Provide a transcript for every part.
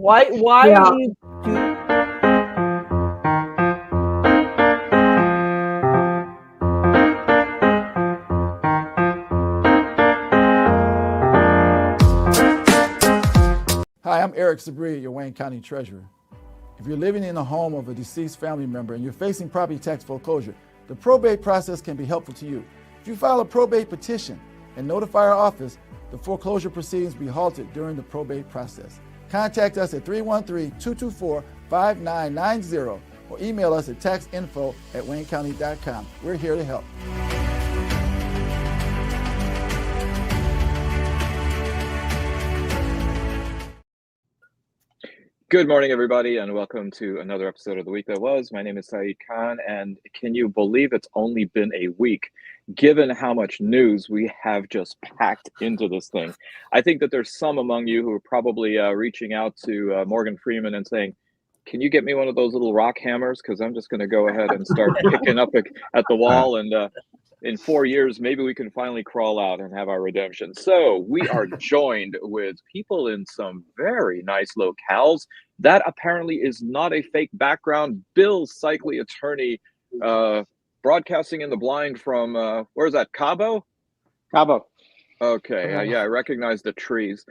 Why Yeah. do you do? Hi, I'm Eric Sabri, your Wayne County Treasurer. If you're living in the home of a deceased family member and you're facing property tax foreclosure, the probate process can be helpful to you. If you file a probate petition and notify our office, the foreclosure proceedings will be halted during the probate process. Contact us at 313-224-5990 or email us at taxinfo@waynecounty.com. We're here to help. Good morning, everybody, and welcome to another episode of The Week That Was. My name is Saeed Khan, and can you believe it's only been a week, given how much news we have just packed into this thing? I think that there's some among you who are probably reaching out to Morgan Freeman and saying, can you get me one of those little rock hammers? Because I'm just going to go ahead and start picking up at the wall, and in 4 years, maybe we can finally crawl out and have our redemption. So we are joined with people in some very nice locales. That apparently is not a fake background. Bill Seikaly, attorney, broadcasting in the blind from, where's that, Cabo? Cabo. Okay, yeah, I recognize the trees.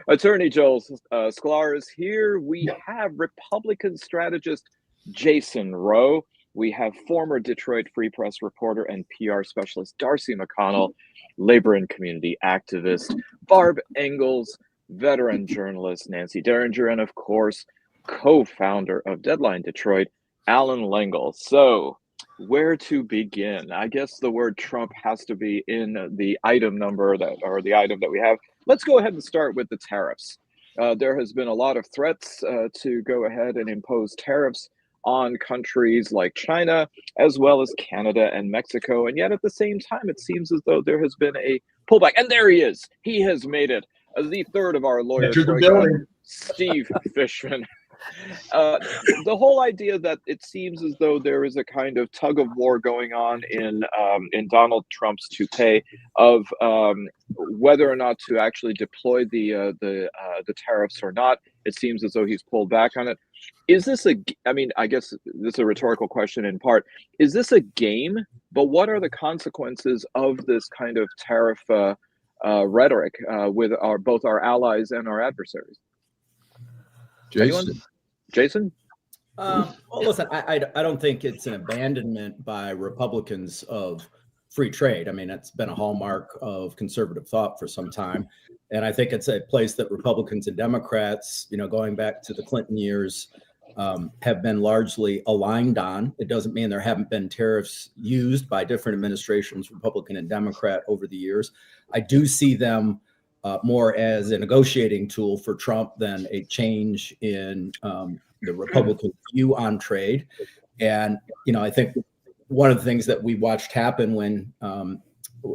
Attorney Joel Sklar is here. We have Republican strategist Jason Roe. We have former Detroit Free Press reporter and PR specialist Darci McConnell, labor and community activist Barb Ingalls, veteran journalist Nancy Derringer, and of course, co-founder of Deadline Detroit, Allan Lengel. So, where to begin? I guess the word Trump has to be in the item number the item that we have. Let's go ahead and start with the tariffs. There has been a lot of threats to go ahead and impose tariffs on countries like China, as well as Canada and Mexico. And yet at the same time, it seems as though there has been a pullback. And there he is. He has made it. The third of our lawyers, Steve Fishman. The whole idea that it seems as though there is a kind of tug of war going on in Donald Trump's toupee of whether or not to actually deploy the tariffs or not. It seems as though he's pulled back on it. Is this I guess this is a rhetorical question in part. Is this a game? But what are the consequences of this kind of tariff rhetoric with both our allies and our adversaries? Jason? Well, listen, I don't think it's an abandonment by Republicans of free trade. I mean, it's been a hallmark of conservative thought for some time. And I think it's a place that Republicans and Democrats, going back to the Clinton years, have been largely aligned on. It doesn't mean there haven't been tariffs used by different administrations, Republican and Democrat, over the years. I do see them more as a negotiating tool for Trump than a change in the Republican view on trade. And, I think one of the things that we watched happen when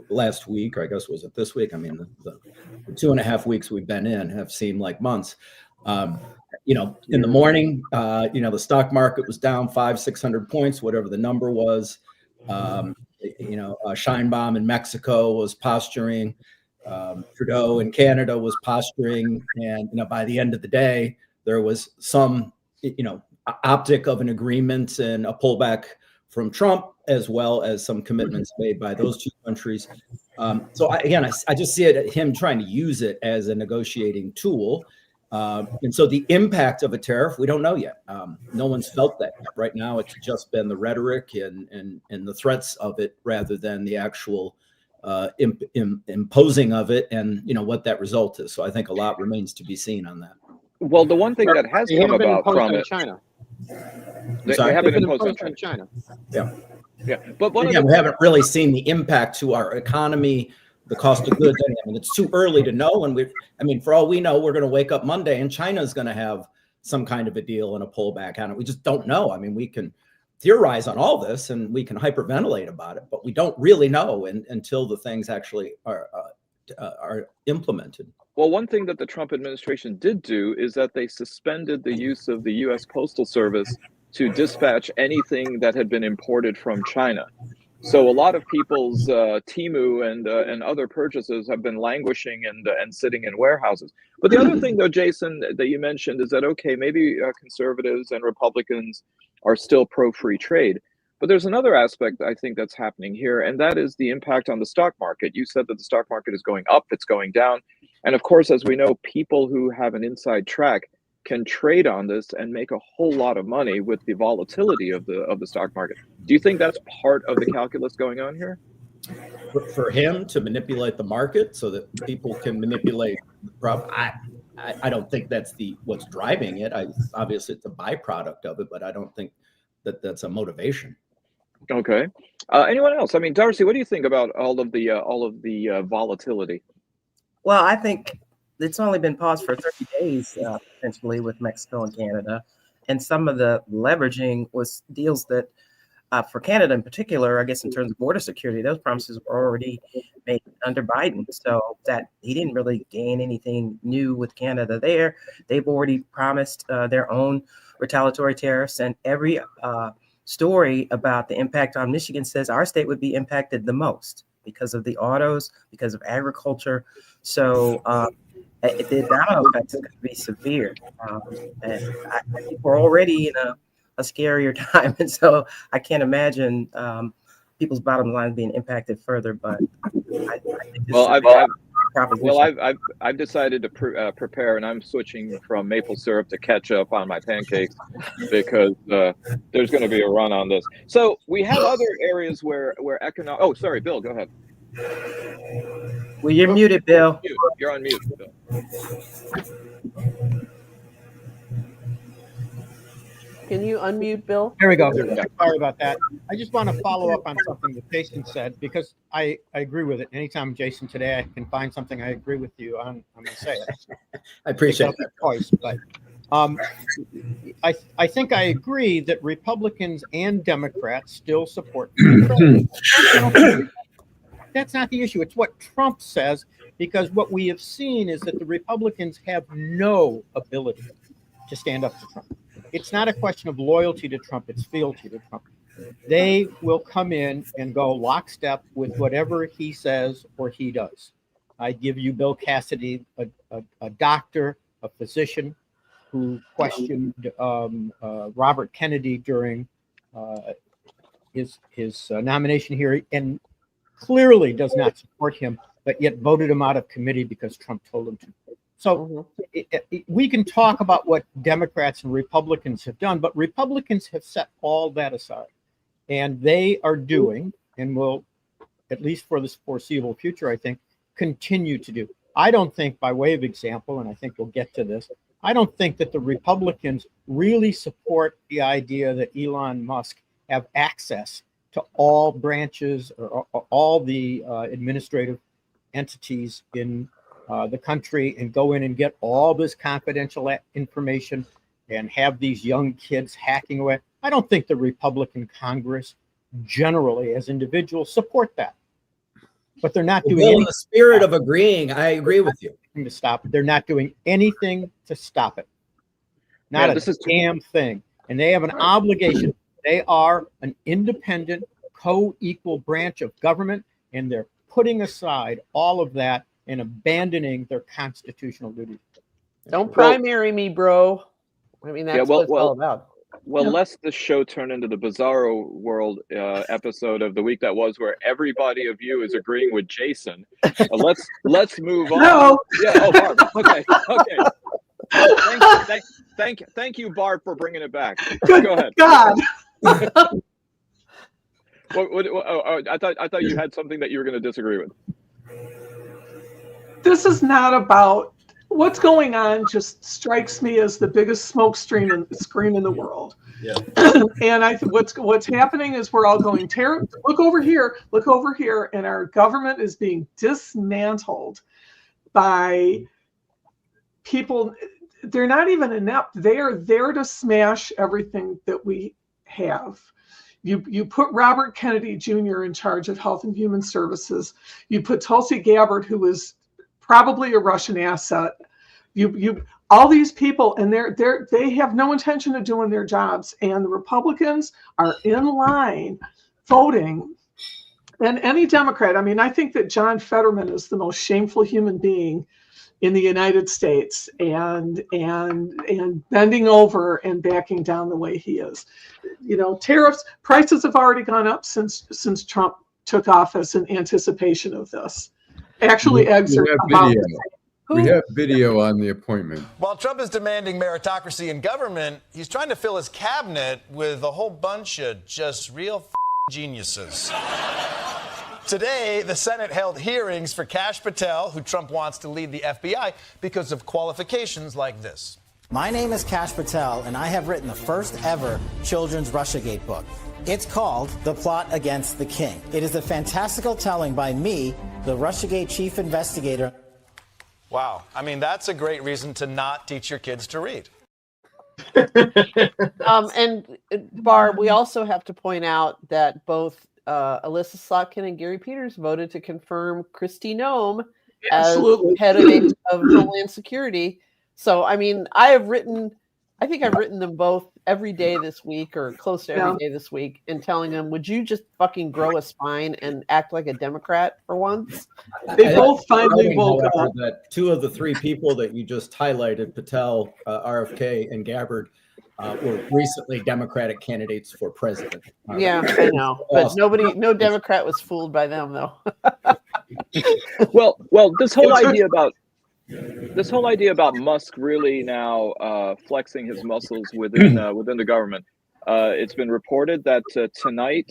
last week, or I guess was it this week? I mean, the 2.5 weeks we've been in have seemed like months. In the morning, the stock market was down 500-600 points, whatever the number was. Sheinbaum in Mexico was posturing. Trudeau in Canada was posturing, and by the end of the day, there was some, optic of an agreement and a pullback from Trump, as well as some commitments made by those two countries. So I just see him trying to use it as a negotiating tool. And so the impact of a tariff, we don't know yet. No one's felt that yet. Right now. It's just been the rhetoric and the threats of it rather than the actual imposing of it and what that result is. So I think a lot remains to be seen on that. Well, the one thing that has come about from it, China. They haven't imposed on China. Yeah. But we haven't really seen the impact to our economy, the cost of goods. I mean, it's too early to know. And for all we know, we're going to wake up Monday and China's going to have some kind of a deal and a pullback on it. We just don't know. I mean, we can theorize on all this and we can hyperventilate about it, but we don't really know until the things actually are implemented. Well, one thing that the Trump administration did do is that they suspended the use of the U.S. Postal Service to dispatch anything that had been imported from China. So a lot of people's Temu and other purchases have been languishing and sitting in warehouses. But the other thing, though, Jason, that you mentioned is that, okay, maybe conservatives and Republicans are still pro-free trade. But there's another aspect I think that's happening here, and that is the impact on the stock market. You said that the stock market is going up, it's going down. And of course, as we know, people who have an inside track can trade on this and make a whole lot of money with the volatility of the stock market. Do you think that's part of the calculus going on here? For him to manipulate the market so that people can manipulate the problem, I don't think that's what's driving it. Obviously, it's a byproduct of it, but I don't think that's a motivation. Okay. Anyone else? I mean, Darci, what do you think about all of the volatility? Well, I think it's only been paused for 30 days, potentially, with Mexico and Canada. And some of the leveraging was deals that, for Canada in particular, I guess in terms of border security, those promises were already made under Biden. So that he didn't really gain anything new with Canada there. They've already promised their own retaliatory tariffs. And every story about the impact on Michigan says our state would be impacted the most because of the autos, because of agriculture. So the domino effects could be severe. And I think we're already in a scarier time. And so I can't imagine people's bottom lines being impacted further. But I think I've decided to prepare, and I'm switching from maple syrup to ketchup on my pancakes because there's going to be a run on this. So we have other areas where economic. Oh, sorry, Bill, go ahead. Well, you're muted, Bill. You're on mute, Bill. Can you unmute, Bill? There we go. Sorry about that. I just want to follow up on something that Jason said, because I agree with it. Anytime, Jason, today I can find something I agree with you on, I'm going to say it. I appreciate that. Choice, but I think I agree that Republicans and Democrats still support free trade. That's not the issue. It's what Trump says, because what we have seen is that the Republicans have no ability to stand up to Trump. It's not a question of loyalty to Trump, it's fealty to Trump. They will come in and go lockstep with whatever he says or he does. I give you Bill Cassidy, a doctor, a physician who questioned Robert Kennedy during his nomination hearing and clearly does not support him, but yet voted him out of committee because Trump told him to. So we can talk about what Democrats and Republicans have done, but Republicans have set all that aside. And they are doing, and will, at least for this foreseeable future, I think, continue to do. I don't think, by way of example, and I think we'll get to this, I don't think that the Republicans really support the idea that Elon Musk have access to all branches or all the administrative entities in the country and go in and get all this confidential information and have these young kids hacking away. I don't think the Republican Congress generally, as individuals, support that. But they're not doing anything. In the spirit of agreeing, I agree with you. To stop it. They're not doing anything to stop it. Not a damn thing. And they have an obligation. They are an independent, co-equal branch of government, and they're putting aside all of that and abandoning their constitutional duties. Don't primary me, bro. I mean, that's what it's all about. Well, lest the show turn into the Bizarro World episode of the week that was, where everybody of you is agreeing with Jason. Let's move on. No. Yeah. Oh, Barb. Okay. Thank you, Barb, for bringing it back. Good Go ahead. God. I thought you had something that you were going to disagree with. This is not about what's going on. Just strikes me as the biggest smoke screen in the world. Yeah. And I think what's happening is we're all going tariff. Look over here, and our government is being dismantled by people. They're not even inept. They are there to smash everything that we have. You put Robert Kennedy Jr. in charge of Health and Human Services. You put Tulsi Gabbard, who is probably a Russian asset. You all these people, and they have no intention of doing their jobs. And the Republicans are in line voting And any Democrat, I mean, I think that John Fetterman is the most shameful human being in the United States, and bending over and backing down the way he is. You know, tariffs, prices have already gone up since Trump took office in anticipation of this. Actually, eggs are about the same. We have video on the appointment. While Trump is demanding meritocracy in government, he's trying to fill his cabinet with a whole bunch of just real geniuses. Today, the Senate held hearings for Kash Patel, who Trump wants to lead the FBI, because of qualifications like this. My name is Kash Patel, and I have written the first ever children's Russiagate book. It's called The Plot Against the King. It is a fantastical telling by me, the Russiagate chief investigator. Wow. I mean, that's a great reason to not teach your kids to read. And Barb, we also have to point out that both Alyssa Slotkin and Gary Peters voted to confirm Kristi Noem as head of Homeland Security. So, I mean, I think I've written them both every day this week, or close to every day this week, and telling them, would you just fucking grow a spine and act like a Democrat for once? They both finally woke up. That two of the three people that you just highlighted, Patel, RFK, and Gabbard, were recently Democratic candidates for president. Yeah, I know, but no Democrat was fooled by them, though. well, this whole idea about Musk really now flexing his muscles within the government. It's been reported that tonight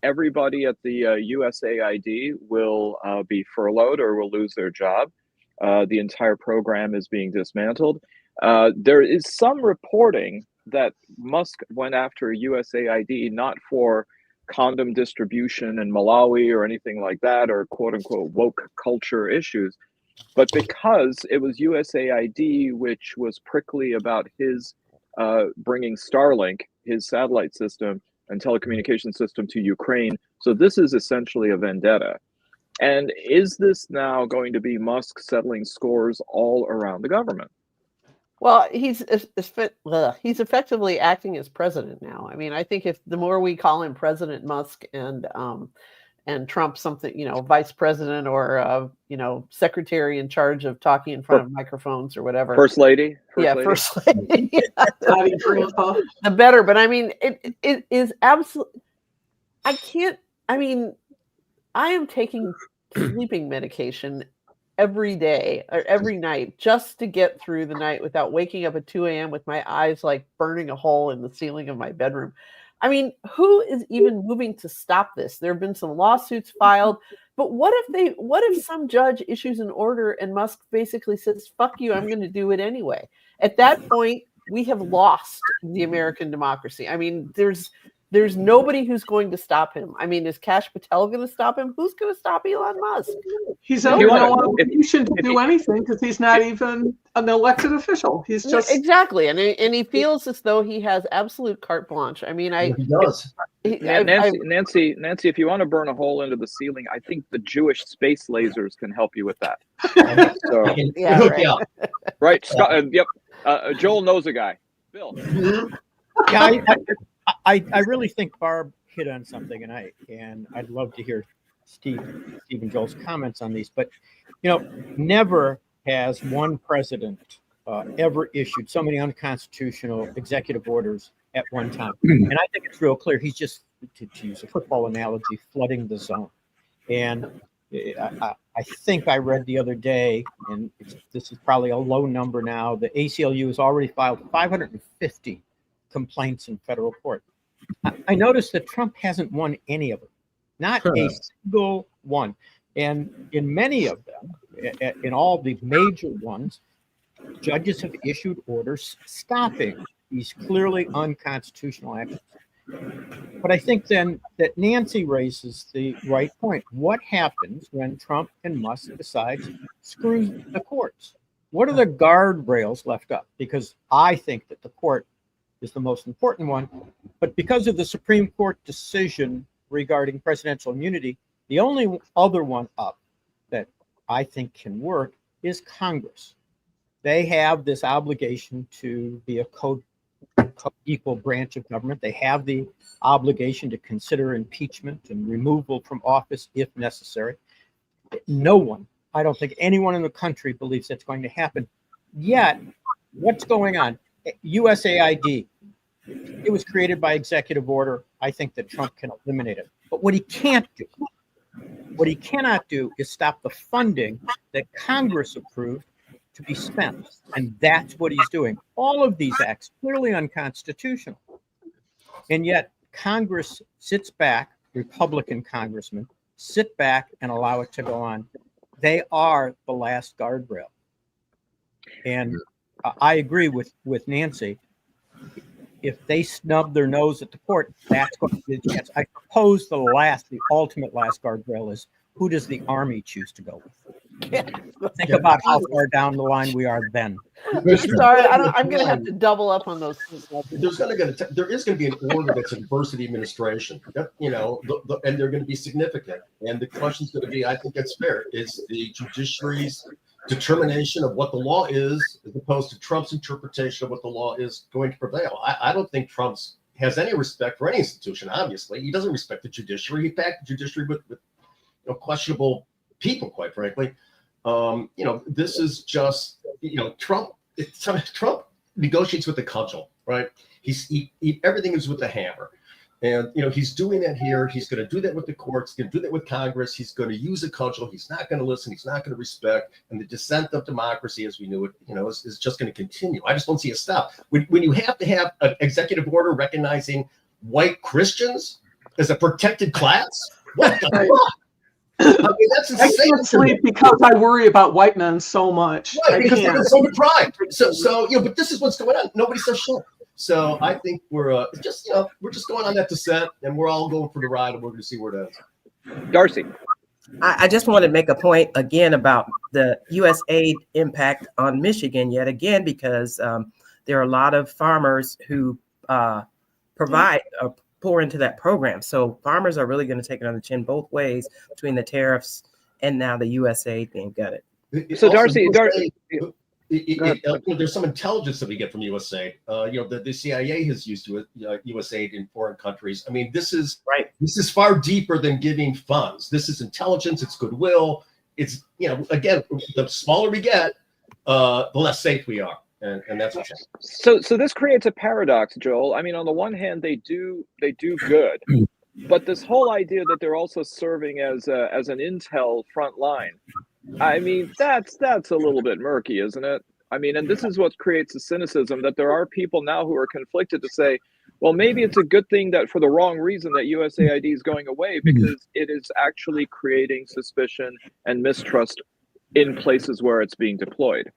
everybody at the USAID will be furloughed or will lose their job. The entire program is being dismantled. There is some reporting that Musk went after USAID not for condom distribution in Malawi or anything like that, or quote unquote woke culture issues, but because it was USAID which was prickly about his bringing Starlink, his satellite system and telecommunication system, to Ukraine. So this is essentially a vendetta. And is this now going to be Musk settling scores all around the government? Well, he's effectively acting as president now. I mean, I think if the more we call him President Musk and Trump something, vice president or secretary in charge of talking in front of microphones or whatever. First lady. First lady. The better. But I mean, it is absolutely. I am taking sleeping medication every day or every night just to get through the night without waking up at 2 a.m. with my eyes like burning a hole in the ceiling of my bedroom. I mean, who is even moving to stop this? There have been some lawsuits filed, but what if some judge issues an order and Musk basically says, fuck you, I'm going to do it anyway? At that point, we have lost the American democracy. I mean, there's nobody who's going to stop him. I mean, is Kash Patel going to stop him? Who's going to stop Elon Musk? He's under no obligation to do anything because he's not even an elected official. He's just exactly, and he feels as though he has absolute carte blanche. I mean, he does. Nancy, if you want to burn a hole into the ceiling, I think the Jewish space lasers can help you with that. So, yeah, right. Scott, yep. Joel knows a guy. Bill. Yeah, I really think Barb hit on something, and I'd love to hear Steve and Joel's comments on these. But never has one president ever issued so many unconstitutional executive orders at one time. And I think it's real clear he's just, to use a football analogy, flooding the zone. And I think I read the other day, and this is probably a low number now, the ACLU has already filed 550 complaints in federal court. I noticed that Trump hasn't won any of them, not a single one. And in many of them, in all the major ones, judges have issued orders stopping these clearly unconstitutional actions. But I think then that Nancy raises the right point. What happens when Trump and Musk decide to screw the courts? What are the guardrails left up? Because I think that the court is the most important one. But because of the Supreme Court decision regarding presidential immunity, the only other one up that I think can work is Congress. They have this obligation to be a co-equal branch of government. They have the obligation to consider impeachment and removal from office if necessary. No one, I don't think anyone in the country believes that's going to happen. Yet, what's going on? USAID, it was created by executive order. I think that Trump can eliminate it. But what he can't do, what he cannot do is stop the funding that Congress approved to be spent. And that's what he's doing. All of these acts clearly unconstitutional. And yet Congress sits back, Republican congressmen sit back and allow it to go on. They are the last guardrail. And I agree with Nancy. If they snub their nose at the court, that's going to be the chance. I suppose the ultimate last guardrail is, who does the Army choose to go with? Think about how far down the line we are then. Sorry, I'm going to have to double up on those. There is going to be an order that's a diversity administration, you know, and they're going to be significant. And the question is going to be, I think that's fair, is the judiciary's determination of what the law is, as opposed to Trump's interpretation of what the law is, going to prevail. I don't think Trump has any respect for any institution. Obviously, he doesn't respect the judiciary. He backed the judiciary with questionable people, quite frankly. You know, this is just, you know, Trump negotiates with the cudgel, right? Everything is with the hammer. And, you know, he's doing that here. He's going to do that with the courts. He's going to do that with Congress. He's going to use a cudgel. He's not going to listen. He's not going to respect. And the descent of democracy, as we knew it, you know, is just going to continue. I just don't see a stop. When you have to have an executive order recognizing white Christians as a protected class, what the fuck? I mean, that's insane. I can't sleep because I worry about white men so much. Right, because they're so deprived. So you know, but this is what's going on. Nobody says shit. So I think we're just going on that descent, and we're all going for the ride, and we're going to see where it ends. Darci. I just want to make a point again about the USAID impact on Michigan yet again, because there are a lot of farmers who pour into that program. So farmers are really going to take it on the chin both ways, between the tariffs and now the USAID being gutted. So Darci, there's some intelligence that we get from USAID. You know, the CIA has used USAID in foreign countries. I mean, this is right. This is far deeper than giving funds. This is intelligence. It's goodwill. It's, you know, again, the smaller we get, the less safe we are. And that's what's happening. So this creates a paradox, Joel. I mean, on the one hand, they do good, but this whole idea that they're also serving as an intel front line, I mean, that's a little bit murky, isn't it? I mean, and this is what creates the cynicism that there are people now who are conflicted to say, well, maybe it's a good thing that for the wrong reason that USAID is going away, because it is actually creating suspicion and mistrust in places where it's being deployed.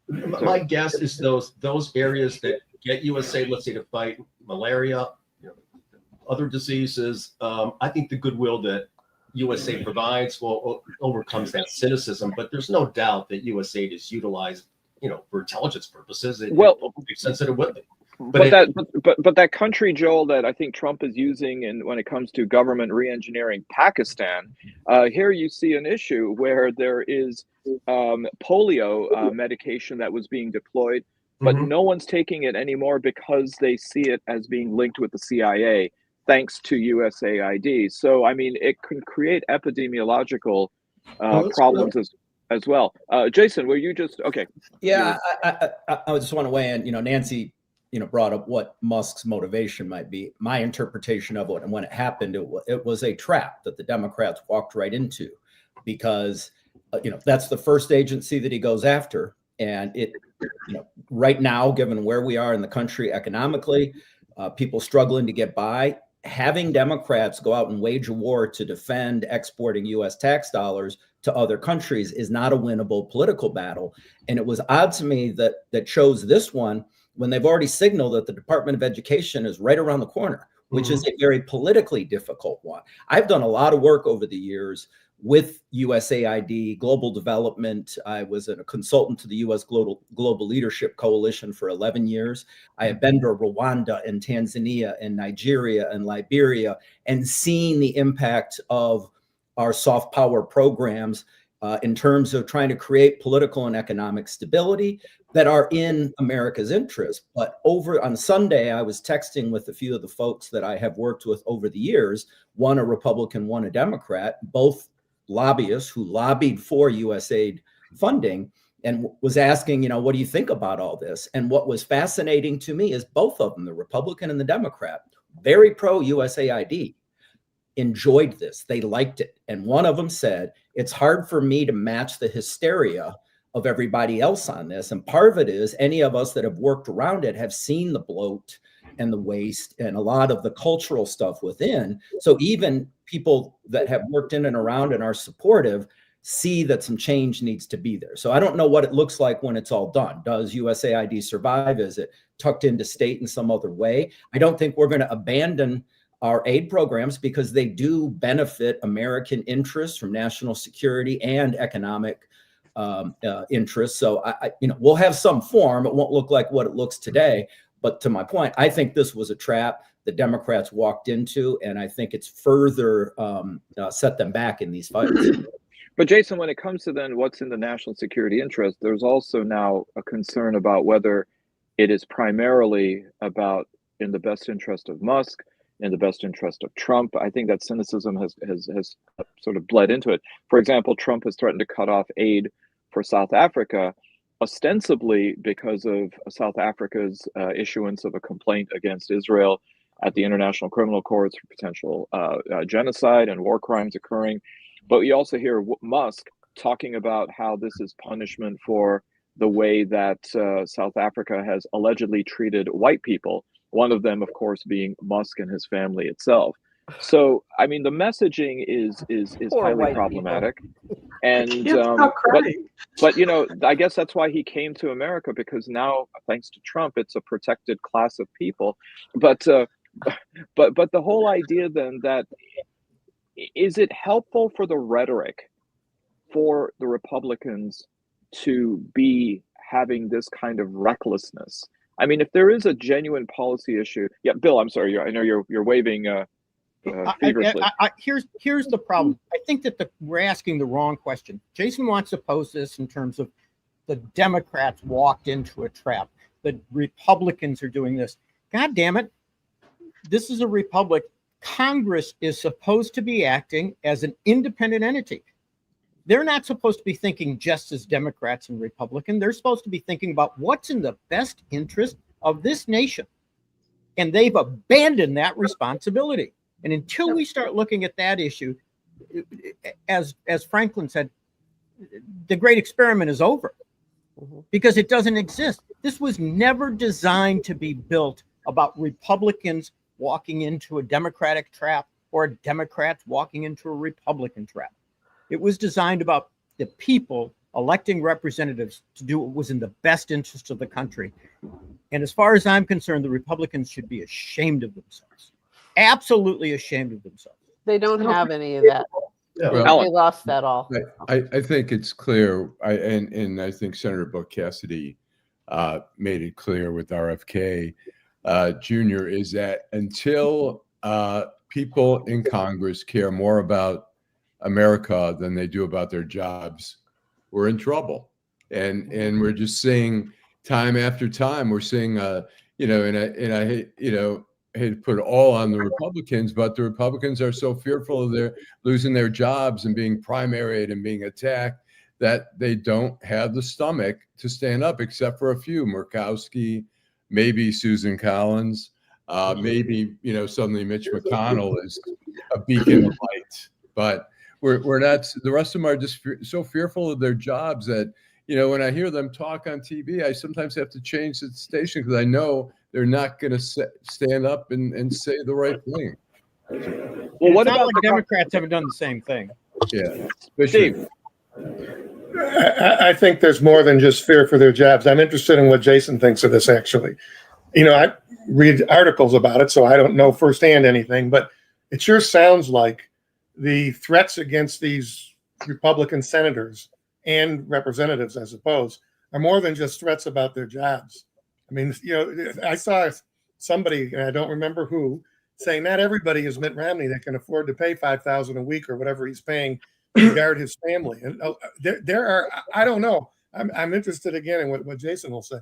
My guess is those areas that get USAID, let's say, to fight malaria, you know, other diseases. I think the goodwill that USAID provides overcomes that cynicism. But there's no doubt that USAID is utilized, you know, for intelligence purposes. It makes sense that it would be. But that country, Joel, that I think Trump is using, and when it comes to government re-engineering, Pakistan, here you see an issue where there is polio medication that was being deployed, but no one's taking it anymore because they see it as being linked with the CIA, thanks to USAID. So, I mean, it can create epidemiological problems as well. Jason, were you just okay? Yeah, I just want to weigh in. You know, Nancy, you know, brought up what Musk's motivation might be. My interpretation of it, and when it happened, it was a trap that the Democrats walked right into, because you know, that's the first agency that he goes after, and it, you know, right now, given where we are in the country economically, people struggling to get by, having Democrats go out and wage a war to defend exporting U.S. tax dollars to other countries is not a winnable political battle. And it was odd to me that chose this one when they've already signaled that the Department of Education is right around the corner, which is a very politically difficult one. I've done a lot of work over the years with USAID, global development. I was a consultant to the U.S. Global Leadership Coalition for 11 years. I have been to Rwanda and Tanzania and Nigeria and Liberia and seen the impact of our soft power programs in terms of trying to create political and economic stability that are in America's interest. But over on Sunday, I was texting with a few of the folks that I have worked with over the years, one a Republican, one a Democrat, both lobbyists who lobbied for USAID funding, and was asking, what do you think about all this? And what was fascinating to me is both of them, the Republican and the Democrat, very pro USAID, enjoyed this. They liked it. And one of them said, it's hard for me to match the hysteria of everybody else on this. And part of it is any of us that have worked around it have seen the bloat and the waste and a lot of the cultural stuff within. So even people that have worked in and around and are supportive see that some change needs to be there. So I don't know what it looks like when it's all done. Does USAID survive? Is it tucked into state in some other way? I don't think we're going to abandon our aid programs because they do benefit American interests from national security and economic interests. So we'll have some form. It won't look like what it looks today. But to my point, I think this was a trap the Democrats walked into, and I think it's further set them back in these fights. But Jason, when it comes to then what's in the national security interest, there's also now a concern about whether it is primarily about in the best interest of Musk, in the best interest of Trump. I think that cynicism has sort of bled into it. For example, Trump has threatened to cut off aid for South Africa, ostensibly because of South Africa's issuance of a complaint against Israel at the International Criminal Courts for potential genocide and war crimes occurring. But we also hear Musk talking about how this is punishment for the way that South Africa has allegedly treated white people, one of them, of course, being Musk and his family itself. So, I mean, the messaging is highly problematic. And but I guess that's why he came to America, because now, thanks to Trump, it's a protected class of people. But the whole idea then that is it helpful for the rhetoric for the Republicans to be having this kind of recklessness? I mean, if there is a genuine policy issue, yeah, Bill, I'm sorry, I know you're waving feverishly. Here's the problem. I think that we're asking the wrong question. Jason wants to pose this in terms of the Democrats walked into a trap. The Republicans are doing this. God damn it. This is a republic. Congress is supposed to be acting as an independent entity. They're not supposed to be thinking just as Democrats and Republicans. They're supposed to be thinking about what's in the best interest of this nation. And they've abandoned that responsibility. And until we start looking at that issue, as Franklin said, the great experiment is over because it doesn't exist. This was never designed to be built about Republicans walking into a Democratic trap or Democrats walking into a Republican trap. It was designed about the people electing representatives to do what was in the best interest of the country. And as far as I'm concerned, the Republicans should be ashamed of themselves. Absolutely ashamed of themselves. They don't have any of that. Well, they lost that all. I think it's clear, and I think Senator Buck Cassidy made it clear with RFK Jr., is that until people in Congress care more about America than they do about their jobs, we're in trouble. And we're just seeing time after time, we're seeing, and I hate, hate to put it all on the Republicans, but the Republicans are so fearful of their losing their jobs and being primaried and being attacked that they don't have the stomach to stand up, except for a few. Murkowski, maybe Susan Collins, maybe, suddenly Mitch McConnell is a beacon of light. But we're not, the rest of them are just so fearful of their jobs that, when I hear them talk on TV, I sometimes have to change the station because I know they're not going to stand up and say the right thing. Well, what about the Democrats haven't done the same thing? Yeah. Steve. I think there's more than just fear for their jobs. I'm interested in what Jason thinks of this, actually. I read articles about it, so I don't know firsthand anything, but it sure sounds like the threats against these Republican senators and representatives, I suppose, are more than just threats about their jobs. I mean, I saw somebody, and I don't remember who, saying not everybody is Mitt Romney that can afford to pay $5,000 a week or whatever he's paying regard his family. And there are, I don't know. I'm interested again in what Jason will say.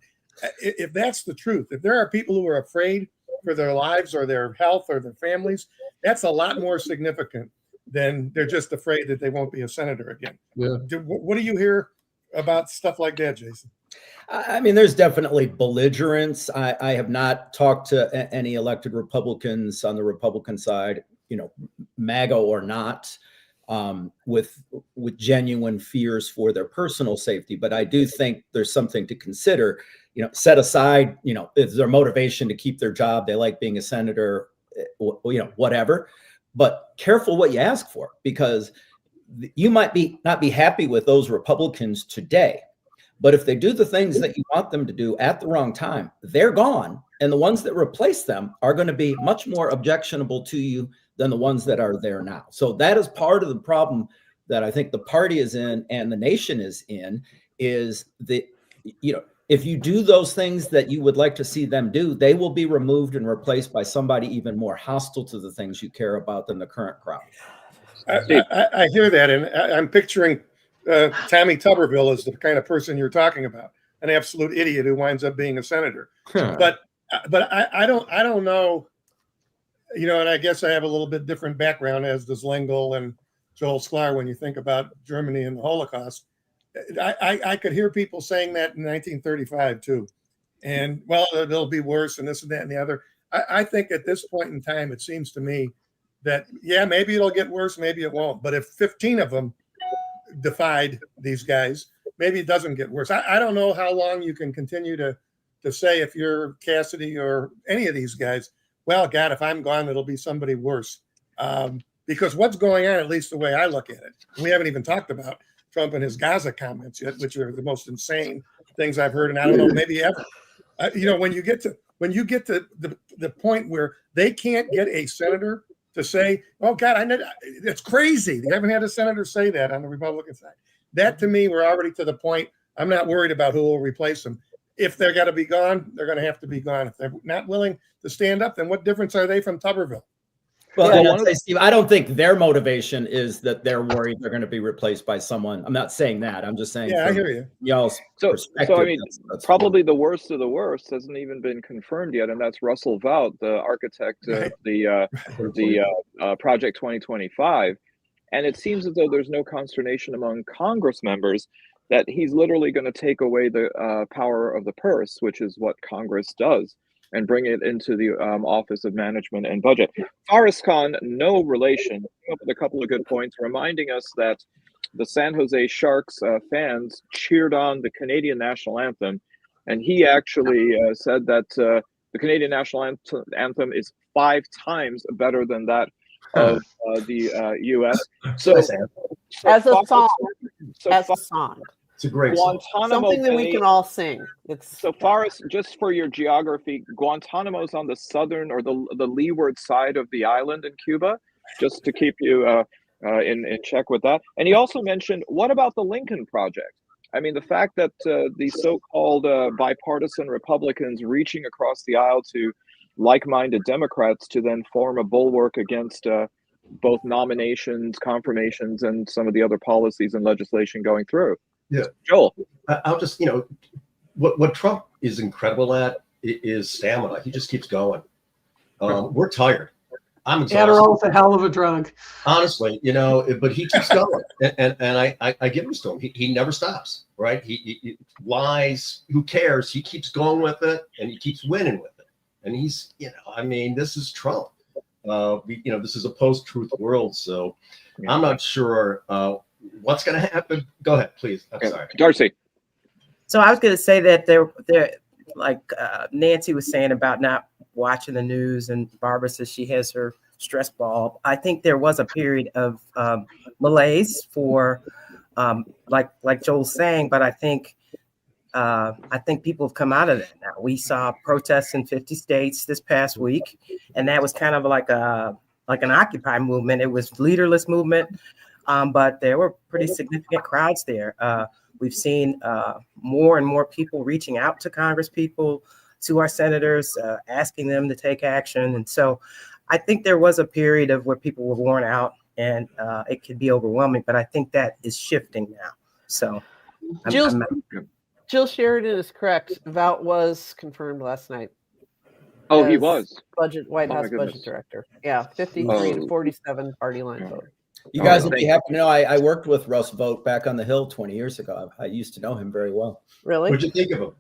If that's the truth, if there are people who are afraid for their lives or their health or their families, that's a lot more significant than they're just afraid that they won't be a senator again. Yeah. What do you hear about stuff like that, Jason? I mean, there's definitely belligerence. I have not talked to any elected Republicans on the Republican side, MAGA or not, with genuine fears for their personal safety. But I do think there's something to consider. Set aside, is their motivation to keep their job? They like being a senator, whatever. But careful what you ask for, because you might not be happy with those Republicans today. But if they do the things that you want them to do at the wrong time, they're gone. And the ones that replace them are going to be much more objectionable to you than the ones that are there now. So that is part of the problem that I think the party is in and the nation is in, is that, if you do those things that you would like to see them do, they will be removed and replaced by somebody even more hostile to the things you care about than the current crowd. I hear that, and I'm picturing Tommy Tuberville as the kind of person you're talking about, an absolute idiot who winds up being a senator. But I don't know, and I guess I have a little bit different background, as does Lengel and Joel Sklar, when you think about Germany and the Holocaust. I could hear people saying that in 1935 too, and well, it'll be worse and this and that and the other. I think at this point in time, it seems to me that maybe it'll get worse, maybe it won't. But if 15 of them defied these guys, maybe it doesn't get worse. I don't know how long you can continue to say, if you're Cassidy or any of these guys, well, God, if I'm gone, it'll be somebody worse. Because what's going on, at least the way I look at it, we haven't even talked about Trump and his Gaza comments yet, which are the most insane things I've heard, and I don't know, maybe ever. When you get to the point where they can't get a senator to say, "Oh God, it's crazy." They haven't had a senator say that on the Republican side. That, to me, we're already to the point. I'm not worried about who will replace them. If they're going to be gone, they're going to have to be gone. If they're not willing to stand up, then what difference are they from Tuberville? Well, Steve, I don't think their motivation is that they're worried they're going to be replaced by someone. I'm not saying that. I'm just saying. Yeah, I hear you. Y'all's perspective. So I mean, that's probably the worst of the worst hasn't even been confirmed yet, and that's Russell Vought, the architect of the Project 2025. And it seems as though there's no consternation among Congress members that he's literally going to take away the power of the purse, which is what Congress does, and bring it into the Office of Management and Budget. Faris Khan, no relation, with a couple of good points, reminding us that the San Jose Sharks fans cheered on the Canadian national anthem, and he actually said that the Canadian national anthem is 5 times better than that of the U.S. So as a song. It's a great Guantanamo something that we can all sing. So Faris, just for your geography, Guantanamo's on the southern or the leeward side of the island in Cuba, just to keep you in check with that. And he also mentioned, what about the Lincoln Project? I mean, the fact that the so-called bipartisan Republicans reaching across the aisle to like-minded Democrats to then form a bulwark against both nominations, confirmations, and some of the other policies and legislation going through. Yeah, Joel. I'll just, what Trump is incredible at is stamina. He just keeps going. We're tired. I'm exhausted. Adderall's a hell of a drug. Honestly, but he keeps going, and I give him to him. He never stops, right? He lies. Who cares? He keeps going with it, and he keeps winning with it. And he's, this is Trump. This is a post-truth world, so I'm not sure what's going to happen. Go ahead, please. I'm sorry, Darci. So I was going to say that they're like Nancy was saying about not watching the news, and Barbara says she has her stress ball. I think there was a period of malaise for, like Joel's saying, but I think people have come out of that now. We saw protests in 50 states this past week, and that was kind of like an Occupy movement. It was leaderless movement, but there were pretty significant crowds there. We've seen more and more people reaching out to Congress people, to our senators, asking them to take action. And so I think there was a period of where people were worn out. and it can be overwhelming. But I think that is shifting now. So, Jill Sheridan is correct. Vought was confirmed last night. Oh, he was White House budget director. Yeah, 53 to 47 party line vote. You guys will be happy to know I worked with Russ Vought back on the Hill 20 years ago. I used to know him very well. Really? What'd you think of him?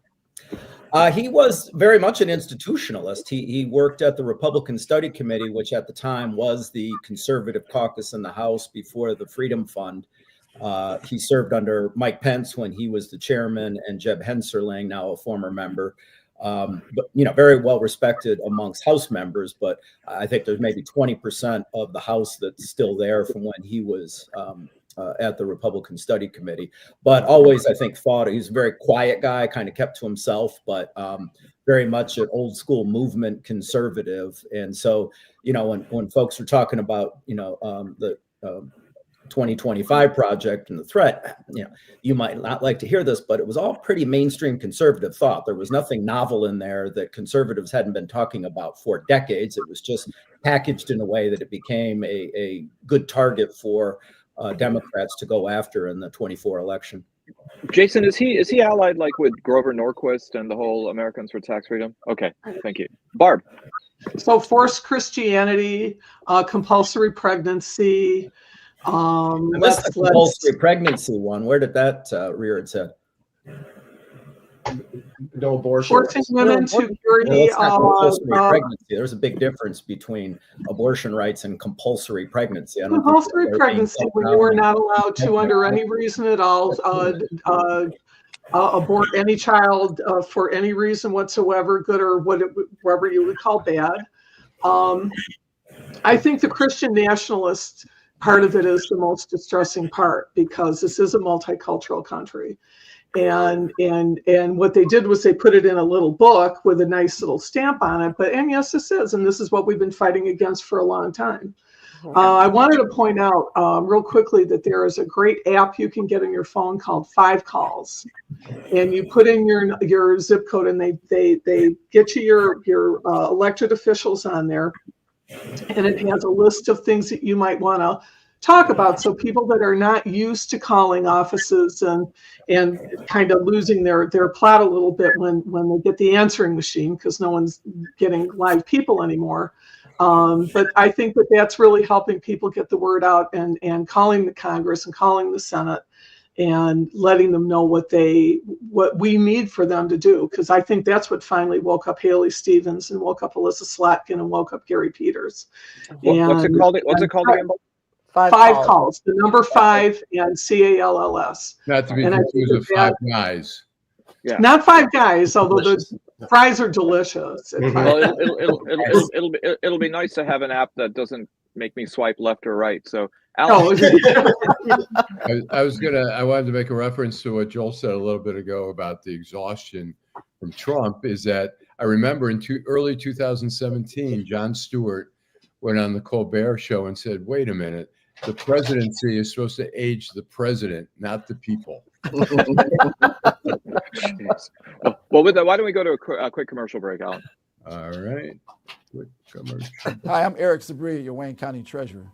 He was very much an institutionalist. He worked at the Republican Study Committee, which at the time was the conservative caucus in the House before the Freedom Fund. He served under Mike Pence when he was the chairman, and Jeb Hensarling, now a former member. But very well respected amongst House members. But I think there's maybe 20% of the House that's still there from when he was at the Republican Study Committee. But always, I think, thought he's a very quiet guy, kind of kept to himself, but very much an old school movement conservative. And so, when folks are talking about, the 2025 project and the threat, you might not like to hear this, but it was all pretty mainstream conservative thought. There was nothing novel in there that conservatives hadn't been talking about for decades. It was just packaged in a way that it became a good target for Democrats to go after in the 24 election. Jason, is he allied like with Grover Norquist and the whole Americans for Tax Freedom? Okay, thank you. Barb. So forced Christianity, compulsory pregnancy. That's the compulsory pregnancy one. Where did that rear its head? No abortion. Forcing women to carry pregnancy. There's a big difference between abortion rights and compulsory pregnancy. Compulsory pregnancy, when you are not allowed to, under any reason at all, abort any child for any reason whatsoever, good or whatever you would call bad. I think the Christian nationalist part of it is the most distressing part, because this is a multicultural country. And what they did was they put it in a little book with a nice little stamp on it. And yes, this is, and this is what we've been fighting against for a long time. I wanted to point out real quickly that there is a great app you can get on your phone called 5 Calls, and you put in your zip code, and they get you your elected officials on there, and it has a list of things that you might want to talk about. So people that are not used to calling offices and kind of losing their plot a little bit when they get the answering machine, because no one's getting live people anymore. But I think that's really helping people get the word out, and calling the Congress and calling the Senate and letting them know what we need for them to do. Because I think that's what finally woke up Haley Stevens and woke up Alyssa Slotkin and woke up Gary Peters. What's it called again? 5 calls. The number 5 and CALLS. Not to be confused with 5 Guys. Yeah. Not 5 Guys, although the fries are delicious. Well, it'll be nice to have an app that doesn't make me swipe left or right. So, Allan. I wanted to make a reference to what Joel said a little bit ago about the exhaustion from Trump. Is that I remember in early 2017, Jon Stewart went on the Colbert Show and said, "Wait a minute, the presidency is supposed to age the president, not the people." Well, with that, why don't we go to a quick commercial break, Allan? All right. Quick commercial. Hi, I'm Eric Sabri, your Wayne County Treasurer.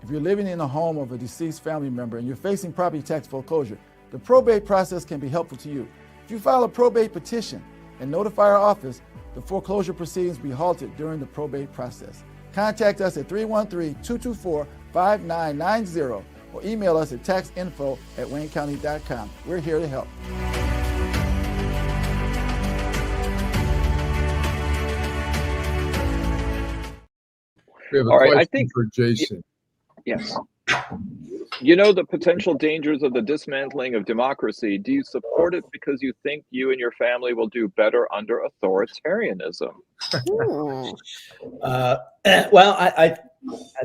If you're living in the home of a deceased family member and you're facing property tax foreclosure, the probate process can be helpful to you. If you file a probate petition and notify our office, the foreclosure proceedings will be halted during the probate process. Contact us at 313-224-5990 or email us at taxinfo@waynecounty.com. We're here to help. We have a All right, question I think for Jason. Yes. You know the potential dangers of the dismantling of democracy. Do you support it because you think you and your family will do better under authoritarianism? Well, I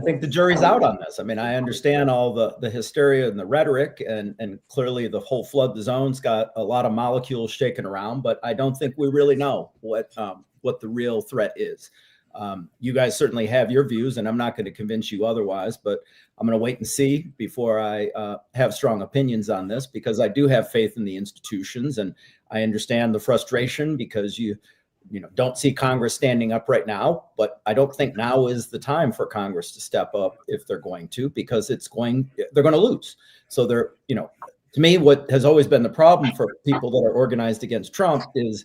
think the jury's out on this. I mean, I understand all the hysteria and the rhetoric, and clearly the whole flood the zone's got a lot of molecules shaking around, but I don't think we really know what the real threat is. You guys certainly have your views, and I'm not going to convince you otherwise, but I'm going to wait and see before I have strong opinions on this, because I do have faith in the institutions, and I understand the frustration because don't see Congress standing up right now, but I don't think now is the time for Congress to step up if they're going to, because they're going to lose. So to me, what has always been the problem for people that are organized against Trump is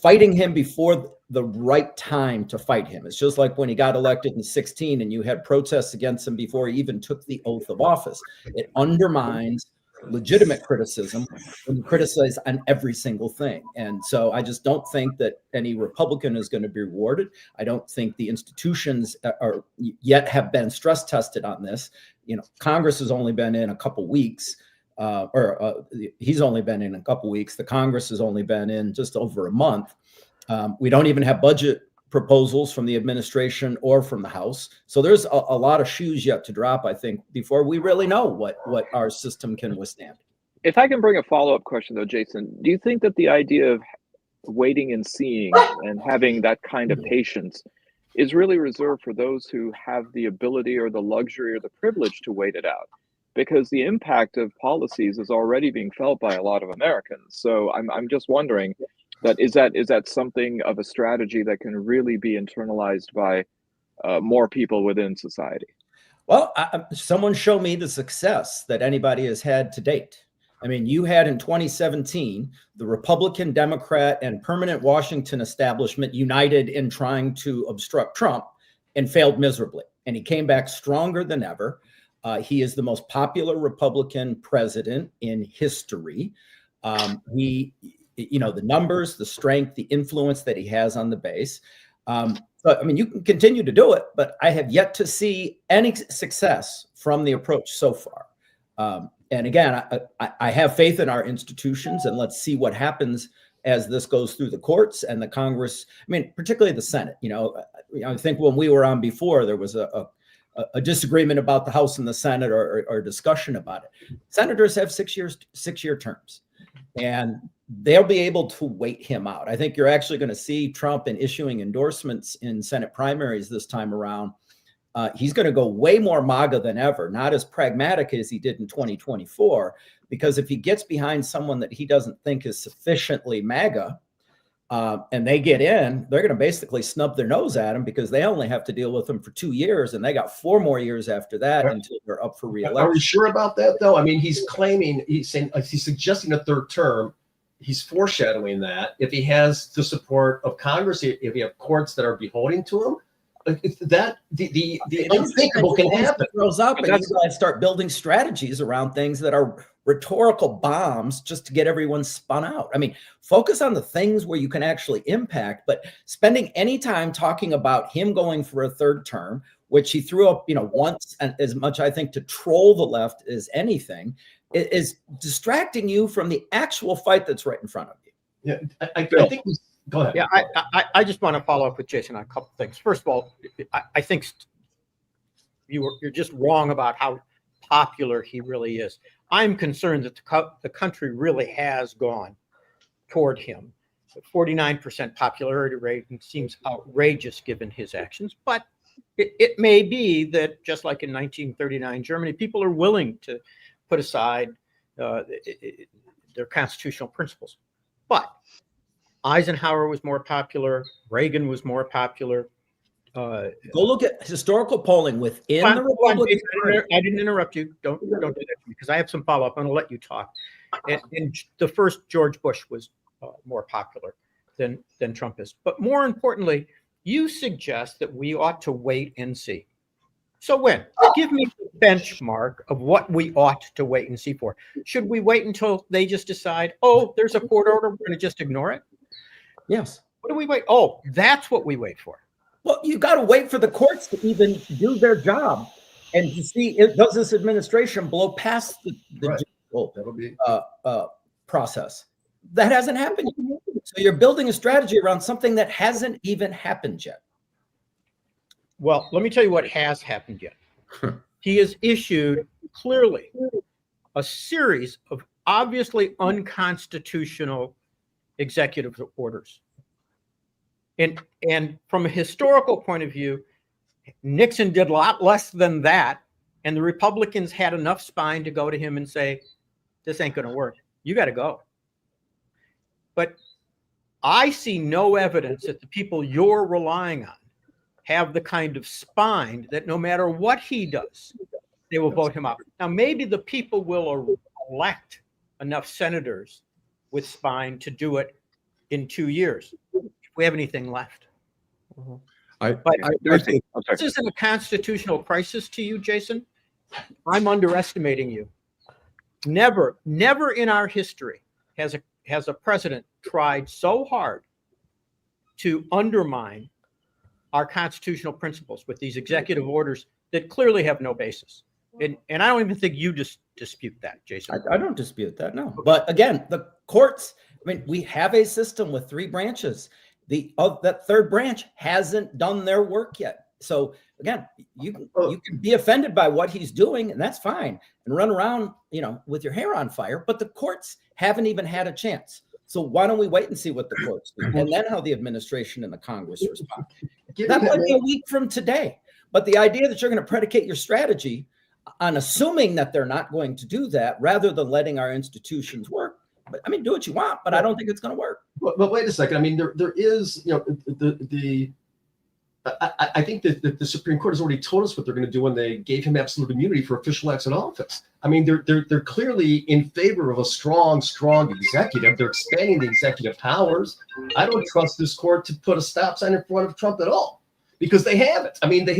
fighting him before the right time to fight him. It's just like when he got elected in 2016 and you had protests against him before he even took the oath of office. It undermines legitimate criticism when you criticize on every single thing. And so I just don't think that any Republican is going to be rewarded. I don't think the institutions are yet have been stress tested on this. Congress has only been in a couple weeks. He's only been in a couple weeks. The Congress has only been in just over a month. We don't even have budget proposals from the administration or from the House. So there's a lot of shoes yet to drop, I think, before we really know what our system can withstand. If I can bring a follow-up question, though, Jason, do you think that the idea of waiting and seeing and having that kind of patience is really reserved for those who have the ability or the luxury or the privilege to wait it out? Because the impact of policies is already being felt by a lot of Americans. So I'm just wondering, is that something of a strategy that can really be internalized by more people within society? Well, someone show me the success that anybody has had to date. I mean, you had in 2017, the Republican, Democrat, and permanent Washington establishment united in trying to obstruct Trump and failed miserably. And he came back stronger than ever. He is the most popular Republican president in history. The numbers, the strength, the influence that he has on the base. But I mean, you can continue to do it, but I have yet to see any success from the approach so far. And again, I have faith in our institutions, and let's see what happens as this goes through the courts and the Congress. I mean, particularly the Senate. I think when we were on before, there was a disagreement about the House and the Senate or discussion about it. Senators have 6-year terms, and they'll be able to wait him out. I think you're actually going to see Trump in issuing endorsements in Senate primaries this time around. He's going to go way more MAGA than ever, not as pragmatic as he did in 2024, because if he gets behind someone that he doesn't think is sufficiently MAGA, and they get in, they're going to basically snub their nose at him because they only have to deal with him for 2 years, and they got 4 more years after that until they're up for reelection. Are we sure about that, though? I mean, he's suggesting a third term. He's foreshadowing that if he has the support of Congress, if you have courts that are beholden to him, the unthinkable can happen. Throws up, and you guys start building strategies around things that are rhetorical bombs just to get everyone spun out. I mean, focus on the things where you can actually impact, but spending any time talking about him going for a third term, which he threw up, once, and as much, I think, to troll the left as anything, is distracting you from the actual fight that's right in front of you. Yeah, I think go ahead. Yeah, I just want to follow up with Jason on a couple things. First of all, I think you're just wrong about how popular he really is. I'm concerned that the country really has gone toward him. The 49% popularity rate seems outrageous given his actions, but it may be that just like in 1939 Germany, people are willing to put aside their constitutional principles. But Eisenhower was more popular. Reagan was more popular. Go look at historical polling within the Republican Party. I didn't interrupt you. Don't do that to me, because I have some follow-up. I'm going to let you talk. And the first George Bush was more popular than Trump is. But more importantly, you suggest that we ought to wait and see. So when? Give me the benchmark of what we ought to wait and see for. Should we wait until they just decide, oh, there's a court order, we're going to just ignore it? Yes. What do we wait? Oh, that's what we wait for. Well, you got to wait for the courts to even do their job and to see does this administration blow past the process. That hasn't happened yet. So you're building a strategy around something that hasn't even happened yet. Well, let me tell you what has happened yet. He has issued clearly a series of obviously unconstitutional executive orders. And from a historical point of view, Nixon did a lot less than that. And the Republicans had enough spine to go to him and say, this ain't going to work. You got to go. But I see no evidence that the people you're relying on have the kind of spine that no matter what he does, they will vote him out. Now, maybe the people will elect enough senators with spine to do it in 2 years, if we have anything left. But this isn't a constitutional crisis to you, Jason. I'm underestimating you. Never in our history has a president tried so hard to undermine our constitutional principles with these executive orders that clearly have no basis. And I don't even think you just dispute that, Jason. I don't dispute that, no. But again, the courts, I mean, we have a system with 3 branches. That third branch hasn't done their work yet. So again, you can be offended by what he's doing, and that's fine, and run around, with your hair on fire. But the courts haven't even had a chance. So why don't we wait and see what the courts do, and then how the administration and the Congress respond? That might be a week from today. But the idea that you're going to predicate your strategy on assuming that they're not going to do that, rather than letting our institutions work. But I mean, do what you want, but I don't think it's going to work. But wait a second. I mean, there is, I think that the Supreme Court has already told us what they're going to do when they gave him absolute immunity for official acts in office. I mean, they're clearly in favor of a strong executive. They're expanding the executive powers. I don't trust this court to put a stop sign in front of Trump at all, because they haven't. I mean, they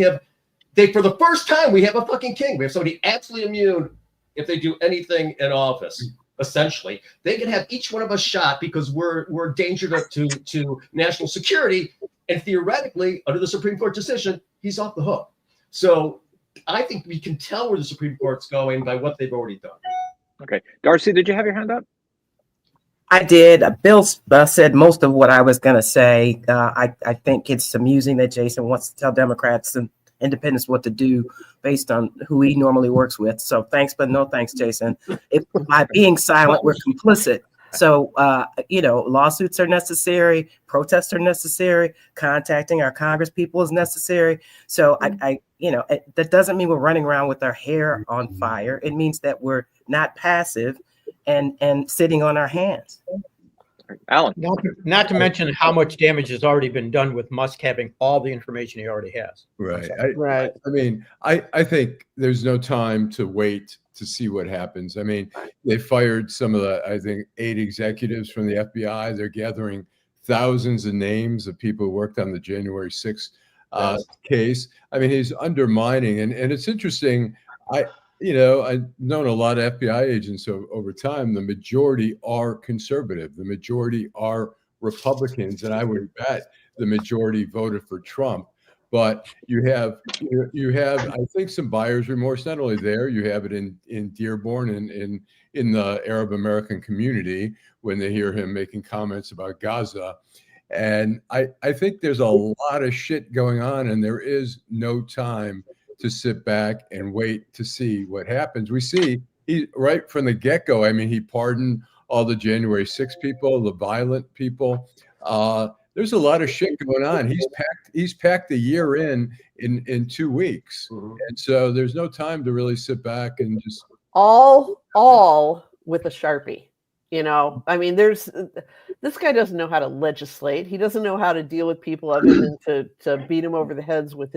for the first time, we have a fucking king. We have somebody absolutely immune if they do anything in office. Essentially, they can have each one of us shot because we're a danger to national security. And theoretically, under the Supreme Court decision, he's off the hook. So I think we can tell where the Supreme Court's going by what they've already done. Okay. Darcy, did you have your hand up? I did. Bill said most of what I was going to say. I think it's amusing that Jason wants to tell Democrats and independents what to do based on who he normally works with. So thanks, but no thanks, Jason. If by being silent, we're complicit. So, lawsuits are necessary, protests are necessary, contacting our Congress people is necessary. So that doesn't mean we're running around with our hair on fire. It means that we're not passive and sitting on our hands. Allan. Not to mention how much damage has already been done with Musk having all the information he already has. Right. Right. I mean, I think there's no time to wait to see what happens. I mean, they fired some of the, I think, 8 executives from the FBI. They're gathering thousands of names of people who worked on the January 6th case. I mean, he's undermining, and it's interesting. I've known a lot of FBI agents over time. The majority are conservative. The majority are Republicans, and I would bet the majority voted for Trump. But you have, I think, some buyer's remorse. Not only there, you have it in Dearborn and in the Arab American community when they hear him making comments about Gaza. And I think there's a lot of shit going on, and there is no time to sit back and wait to see what happens. We see he right from the get-go. I mean, he pardoned all the January 6 people, the violent people. There's a lot of shit going on. He's packed a year in 2 weeks. Mm-hmm. And so there's no time to really sit back and just all with a Sharpie. I mean, this guy doesn't know how to legislate. He doesn't know how to deal with people other than to beat him over the heads with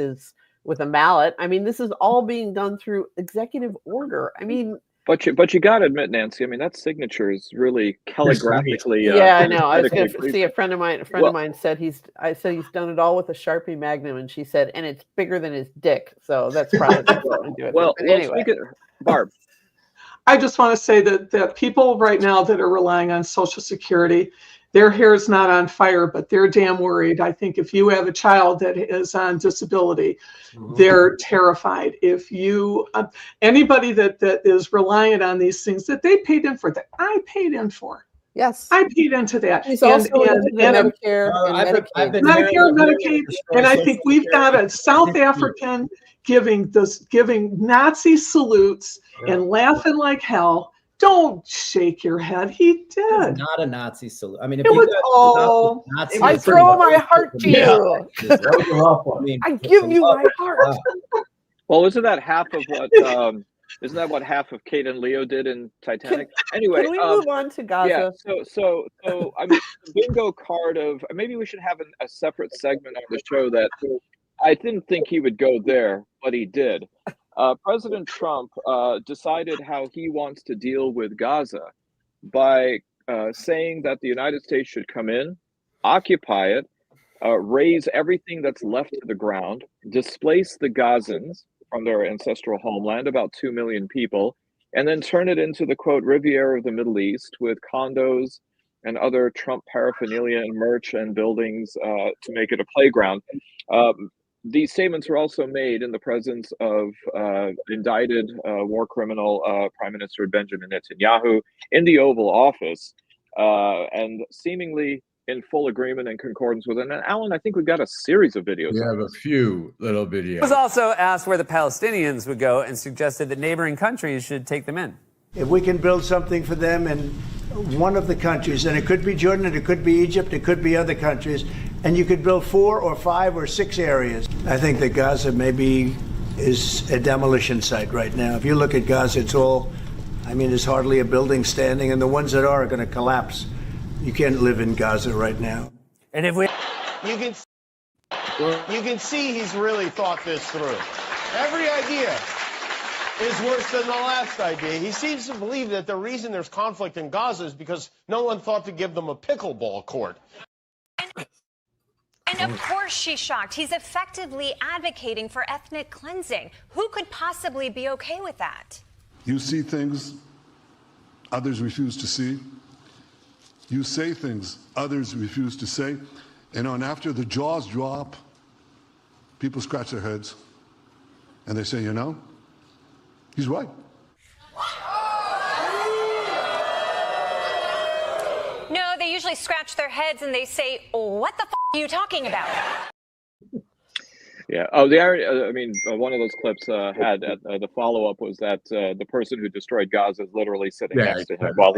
a mallet. I mean, this is all being done through executive order. I mean, but you got to admit, Nancy, I mean, that signature is really calligraphically. Yeah, I know. I was going to see a friend of mine said he's done it all with a Sharpie Magnum, and she said, and it's bigger than his dick. So that's probably what I'm doing. Well, anyway, Barb. I just want to say that people right now that are relying on Social Security, their hair is not on fire, but they're damn worried. I think if you have a child that is on disability, they're terrified. If you, anybody that is reliant on these things that they paid in for, that I paid in for. Yes, I paid into that. He's also Medicare and Medicaid, and I think we've got a South African giving Nazi salutes and laughing like hell. Don't shake your head. He did. It's not a Nazi salute. I mean, if I throw my heart to you. I give you my heart. Well, isn't that half of what Isn't that what half of Kate and Leo did in Titanic? Anyway, can we move on to Gaza? Yeah. So I mean, the bingo card of maybe we should have a separate segment on the show that I didn't think he would go there, but he did. President Trump decided how he wants to deal with Gaza by saying that the United States should come in, occupy it, raze everything that's left to the ground, displace the Gazans from their ancestral homeland, about 2 million people, and then turn it into the, quote, Riviera of the Middle East with condos and other Trump paraphernalia and merch and buildings to make it a playground. These statements were also made in the presence of indicted war criminal Prime Minister Benjamin Netanyahu in the Oval Office, and seemingly in full agreement and concordance with it. And Alan, I think we've got a series of videos. We have a few little videos. He was also asked where the Palestinians would go and suggested that neighboring countries should take them in. If we can build something for them in one of the countries, and it could be Jordan, and it could be Egypt, it could be other countries, and you could build 4 or 5 or 6 areas. I think that Gaza maybe is a demolition site right now. If you look at Gaza, it's all, I mean, there's hardly a building standing, and the ones that are going to collapse. You can't live in Gaza right now. And if we... You can see he's really thought this through. Every idea is worse than the last idea. He seems to believe that the reason there's conflict in Gaza is because no one thought to give them a pickleball court. And of course she's shocked. He's effectively advocating for ethnic cleansing. Who could possibly be okay with that? You see things others refuse to see. You say things others refuse to say. And after the jaws drop, people scratch their heads and they say, you know, he's right. No, they usually scratch their heads and they say, what the f are you talking about? Yeah. Oh, I mean, one of those clips had the follow-up was that the person who destroyed Gaza is literally sitting next to him while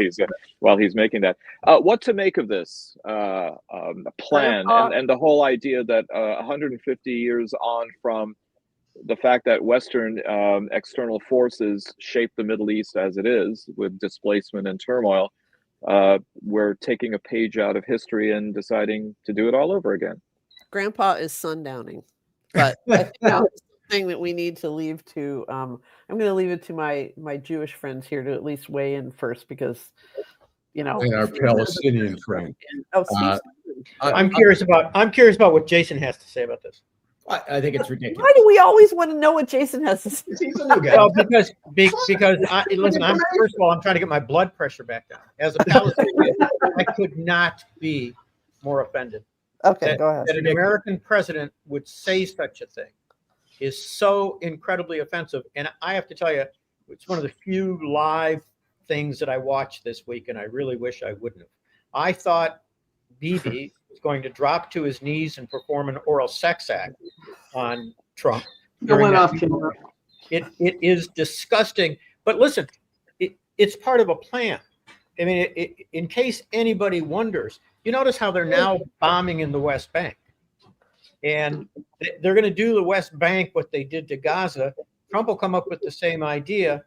he's making that. What to make of this plan and the whole idea that 150 years on from the fact that Western external forces shape the Middle East as it is with displacement and turmoil, we're taking a page out of history and deciding to do it all over again. Grandpa is sundowning. But I think that's something that we need to leave to. I'm going to leave it to my Jewish friends here to at least weigh in first, because, you know, and our Palestinian friend. I'm curious about what Jason has to say about this. I think it's ridiculous. Why do we always want to know what Jason has to say? Well, because listen, first of all, I'm trying to get my blood pressure back down. As a Palestinian, I could not be more offended. Okay, go ahead. That an American president would say such a thing is so incredibly offensive. And I have to tell you, it's one of the few live things that I watched this week, and I really wish I wouldn't have. I thought Bibi was going to drop to his knees and perform an oral sex act on Trump. It is disgusting. But listen, it's part of a plan. I mean, in case anybody wonders, you notice how they're now bombing in the West Bank. And they're going to do the West Bank what they did to Gaza. Trump will come up with the same idea.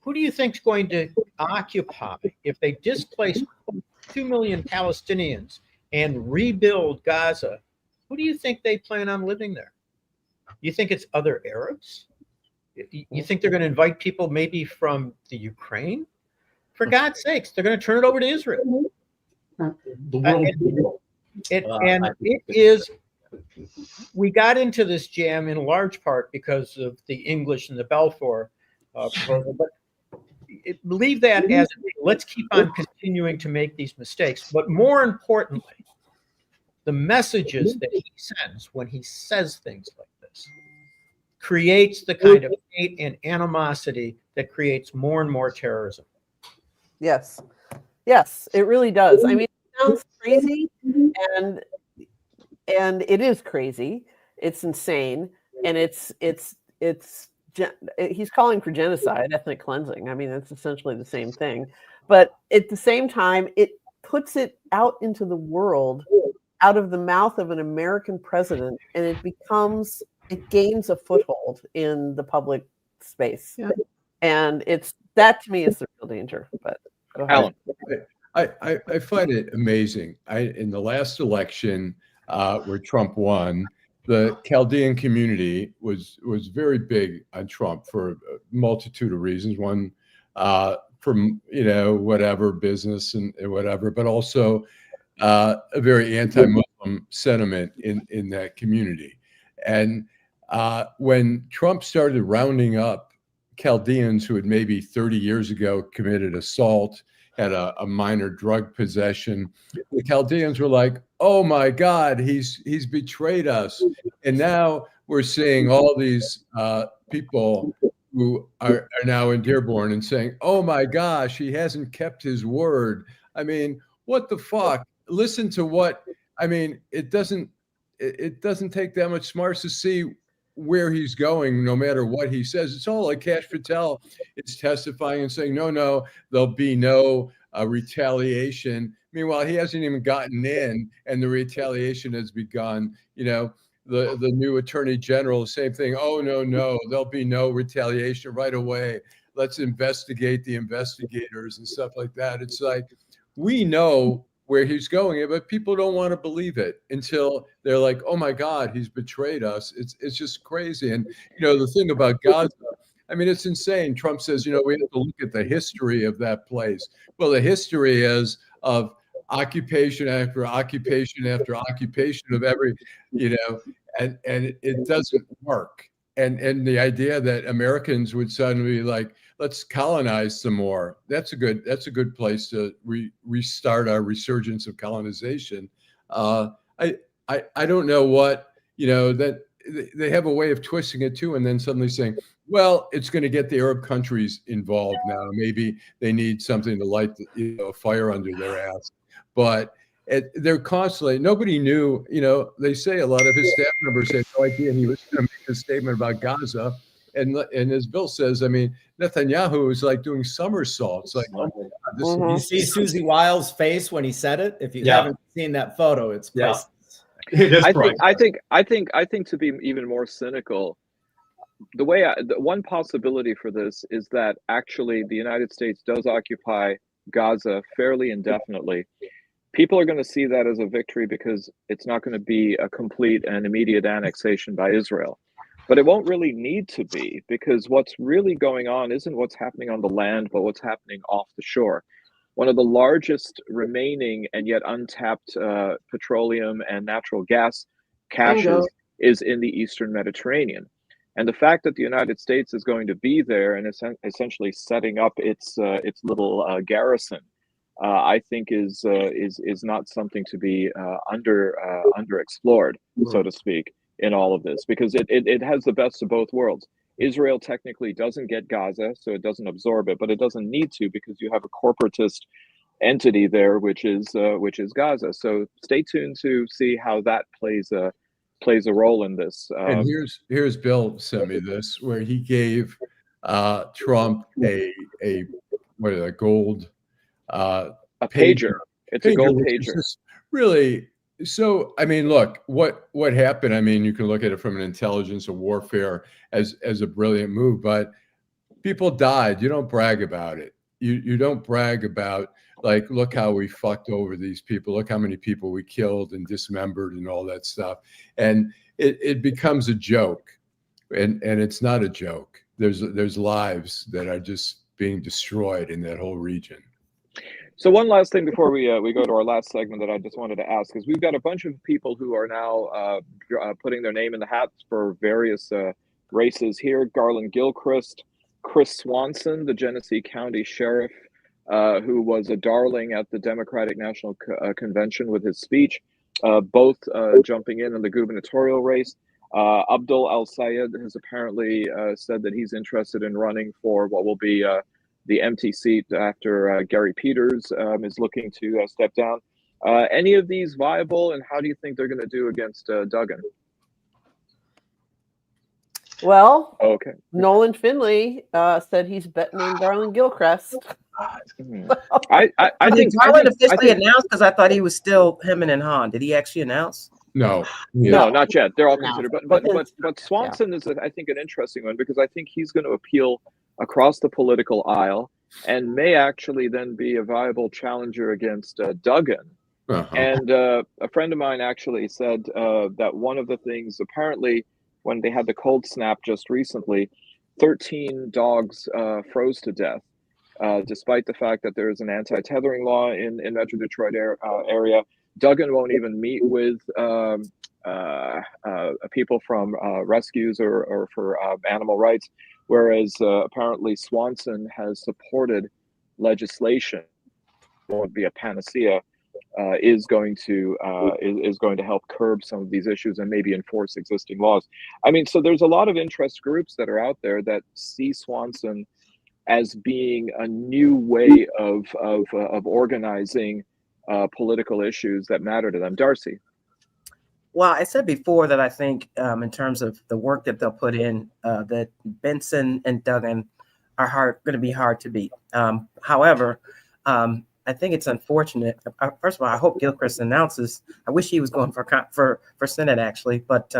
Who do you think is going to occupy if they displace 2 million Palestinians and rebuild Gaza? Who do you think they plan on living there? You think it's other Arabs? You think they're going to invite people maybe from the Ukraine? For God's sakes, they're going to turn it over to Israel. It is. We got into this jam in large part because of the English and the Balfour proposal, but leave that as let's keep on continuing to make these mistakes. But more importantly, the messages that he sends when he says things like this creates the kind of hate and animosity that creates more and more terrorism. Yes, it really does. I mean, it sounds crazy, and it is crazy. It's insane, and he's calling for genocide, ethnic cleansing. I mean, it's essentially the same thing. But at the same time, it puts it out into the world, out of the mouth of an American president, and it gains a foothold in the public space. Yeah. And that to me is the real danger. But go ahead. Alan. I find it amazing. In the last election where Trump won, the Chaldean community was very big on Trump for a multitude of reasons. One, from whatever business and whatever, but also a very anti-Muslim sentiment in that community. And when Trump started rounding up Chaldeans who had maybe 30 years ago committed assault, had a minor drug possession, the Chaldeans were like, "Oh my God, he's betrayed us." And now we're seeing all these people who are now in Dearborn and saying, "Oh my gosh, he hasn't kept his word." I mean, what the fuck? Listen to what I mean. It doesn't take that much smarts to see where he's going, no matter what he says. It's all like Kash Patel is testifying and saying, no, there'll be no retaliation. Meanwhile, he hasn't even gotten in, and the retaliation has begun. The new attorney general, same thing. Oh, no, there'll be no retaliation right away. Let's investigate the investigators and stuff like that. It's like, we know where he's going, but people don't want to believe it until they're like, "Oh my God, he's betrayed us." It's just crazy. And the thing about Gaza, I mean, it's insane. Trump says, we have to look at the history of that place. Well, the history is of occupation after occupation after occupation of every, and it doesn't work. And the idea that Americans would suddenly be like, let's colonize some more. That's a good place to restart our resurgence of colonization. I don't know what, that they have a way of twisting it too, and then suddenly saying, well, it's going to get the Arab countries involved now. Maybe they need something to light a fire under their ass. But they're constantly, nobody knew, they say a lot of his staff members had no idea he was going to make a statement about Gaza. And as Bill says, I mean, Netanyahu is like doing somersaults. Like, oh my God, you see Susie Wiles' face when he said it. If you haven't seen that photo, it's priceless. I think to be even more cynical, the one possibility for this is that actually the United States does occupy Gaza fairly indefinitely. People are going to see that as a victory because it's not going to be a complete and immediate annexation by Israel. But it won't really need to be, because what's really going on isn't what's happening on the land, but what's happening off the shore. One of the largest remaining and yet untapped petroleum and natural gas caches is in the Eastern Mediterranean. And the fact that the United States is going to be there and essentially setting up its little garrison, I think is not something to be underexplored, so to speak, in all of this, because it has the best of both worlds. Israel technically doesn't get Gaza, so it doesn't absorb it, but it doesn't need to, because you have a corporatist entity there, which is Gaza. So stay tuned to see how that plays a role in this. And here's Bill sent me this, where he gave Trump a gold a pager. It's a gold pager. Really. So, I mean, look, what happened? I mean, you can look at it from an intelligence or warfare as a brilliant move, but people died. You don't brag about it. You don't brag about, like, look how we fucked over these people. Look how many people we killed and dismembered and all that stuff. And it becomes a joke, and it's not a joke. There's lives that are just being destroyed in that whole region. So one last thing before we go to our last segment that I just wanted to ask is, we've got a bunch of people who are now putting their name in the hats for various races here. Garland Gilchrist, Chris Swanson, the Genesee County Sheriff, who was a darling at the Democratic National Convention with his speech, both jumping in the gubernatorial race. Abdul Al-Sayed has apparently said that he's interested in running for what will be the empty seat after Gary Peters is looking to step down. Any of these viable, and how do you think they're going to do against Duggan? Well, okay. Nolan Finley said he's betting on Garland Gilchrist. I think Garland officially announced, because I thought he was still hemming and hawing. Did he actually announce? No, not yet. They're all considered, but Swanson is, I think, an interesting one, because I think he's going to appeal across the political aisle and may actually then be a viable challenger against Duggan. And a friend of mine actually said that one of the things, apparently, when they had the cold snap just recently, 13 dogs froze to death, despite the fact that there is an anti-tethering law in Metro Detroit area. Duggan won't even meet with people from rescues or for animal rights, whereas apparently Swanson has supported legislation. Won't be a panacea. Is going to help curb some of these issues and maybe enforce existing laws. I mean, so there's a lot of interest groups that are out there that see Swanson as being a new way of organizing political issues that matter to them. Darcy. Well, I said before that I think in terms of the work that they'll put in, that Benson and Duggan are going to be hard to beat. However, I think it's unfortunate. First of all, I hope Gilchrist announces. I wish he was going for Senate actually, but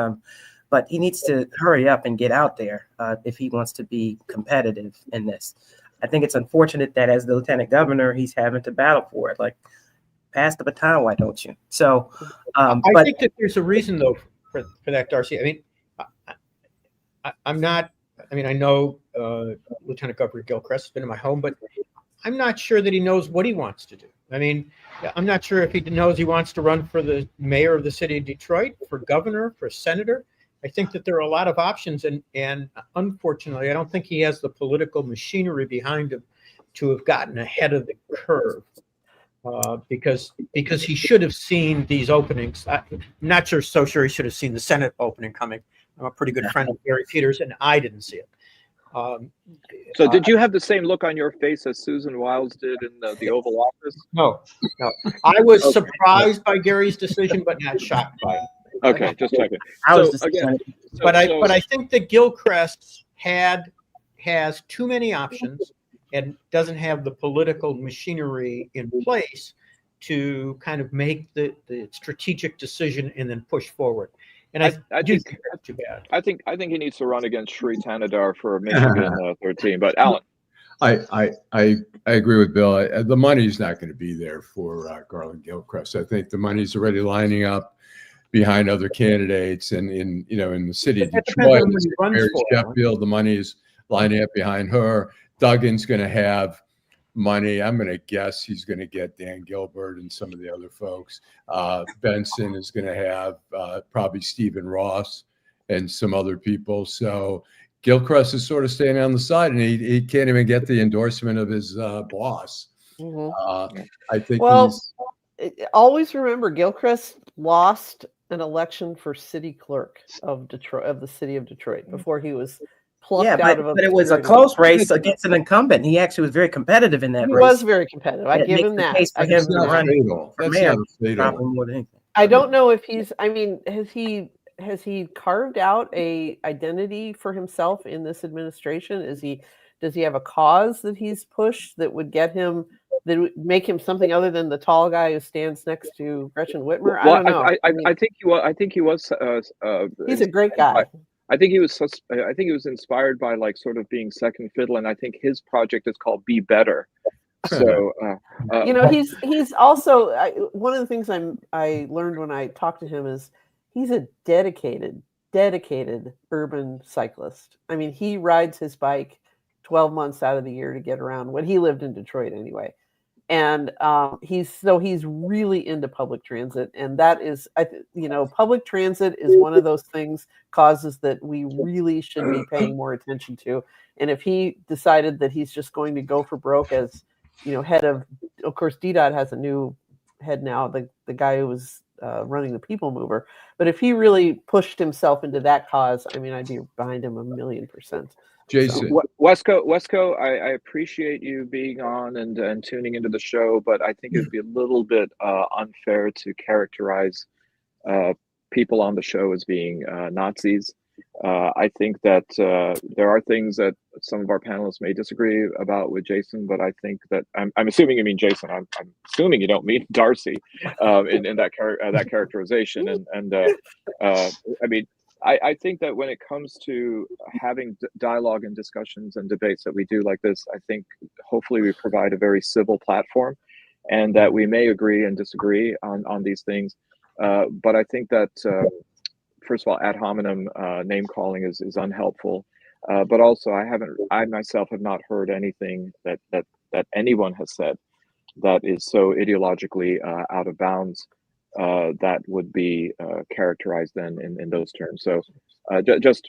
he needs to hurry up and get out there if he wants to be competitive in this. I think it's unfortunate that as the lieutenant governor, he's having to battle for it. Like, pass the baton, why don't you? So, I think that there's a reason though for that, Darcy. I mean, I'm not. I mean, I know Lieutenant Governor Gilchrist has been in my home, but I'm not sure that he knows what he wants to do. I mean, I'm not sure if he knows he wants to run for the mayor of the city of Detroit, for governor, for senator. I think that there are a lot of options, and unfortunately, I don't think he has the political machinery behind him to have gotten ahead of the curve, because he should have seen these openings. I'm not so sure he should have seen the Senate opening coming. I'm a pretty good friend of Gary Peters, and I didn't see it. So did you have the same look on your face as Susan Wiles did in the Oval Office? No. I was surprised by Gary's decision, but not shocked by it. Okay, just checking. But I think that Gilchrist has too many options and doesn't have the political machinery in place to kind of make the strategic decision and then push forward. And I do think that's too bad. I think he needs to run against Sri Tanadar for Michigan 13. But Allan, I agree with Bill. The money's not going to be there for Garland Gilchrist. I think the money's already lining up behind other candidates, and in the city of Detroit, Mary Sheffield, the money is lining up behind her. Duggan's going to have money. I'm going to guess he's going to get Dan Gilbert and some of the other folks. Benson is going to have probably Stephen Ross and some other people. So Gilchrist is sort of staying on the side, and he can't even get the endorsement of his boss. I think. Well, always remember, Gilchrist lost an election for city clerk of Detroit, of the city of Detroit, before he was plucked out of a. But it was a close race against an incumbent. He actually was very competitive in that race. He was very competitive. I give him that. I don't know if he's. I mean, has he carved out a identity for himself in this administration? Does he have a cause that he's pushed that would get him, that would make him something other than the tall guy who stands next to Gretchen Whitmer? I don't know. I think he was. He's a great guy. I think he was inspired by like sort of being second fiddle, and I think his project is called Be Better. So he's also one of the things I learned when I talked to him is he's a dedicated urban cyclist. I mean, he rides his bike 12 months out of the year to get around, when he lived in Detroit anyway. And he's really into public transit, and that is, public transit is one of those causes that we really should be paying more attention to. And if he decided that he's just going to go for broke as, head of course, DDOT has a new head now, the guy who was running the People Mover. But if he really pushed himself into that cause, I mean, I'd be behind him 1,000,000%. Jason. Wesco, I appreciate you being on and tuning into the show, but I think it'd be a little bit unfair to characterize people on the show as being Nazis. I think that there are things that some of our panelists may disagree about with Jason, but I think that I'm assuming you mean Jason. I'm assuming you don't mean Darcy in that characterization. And I mean, I think that when it comes to having dialogue and discussions and debates that we do like this, I think hopefully we provide a very civil platform, and that we may agree and disagree on these things. But I think that, first of all, ad hominem name calling is unhelpful. But also, I myself have not heard anything that anyone has said that is so ideologically out of bounds that would be characterized then in those terms. So that's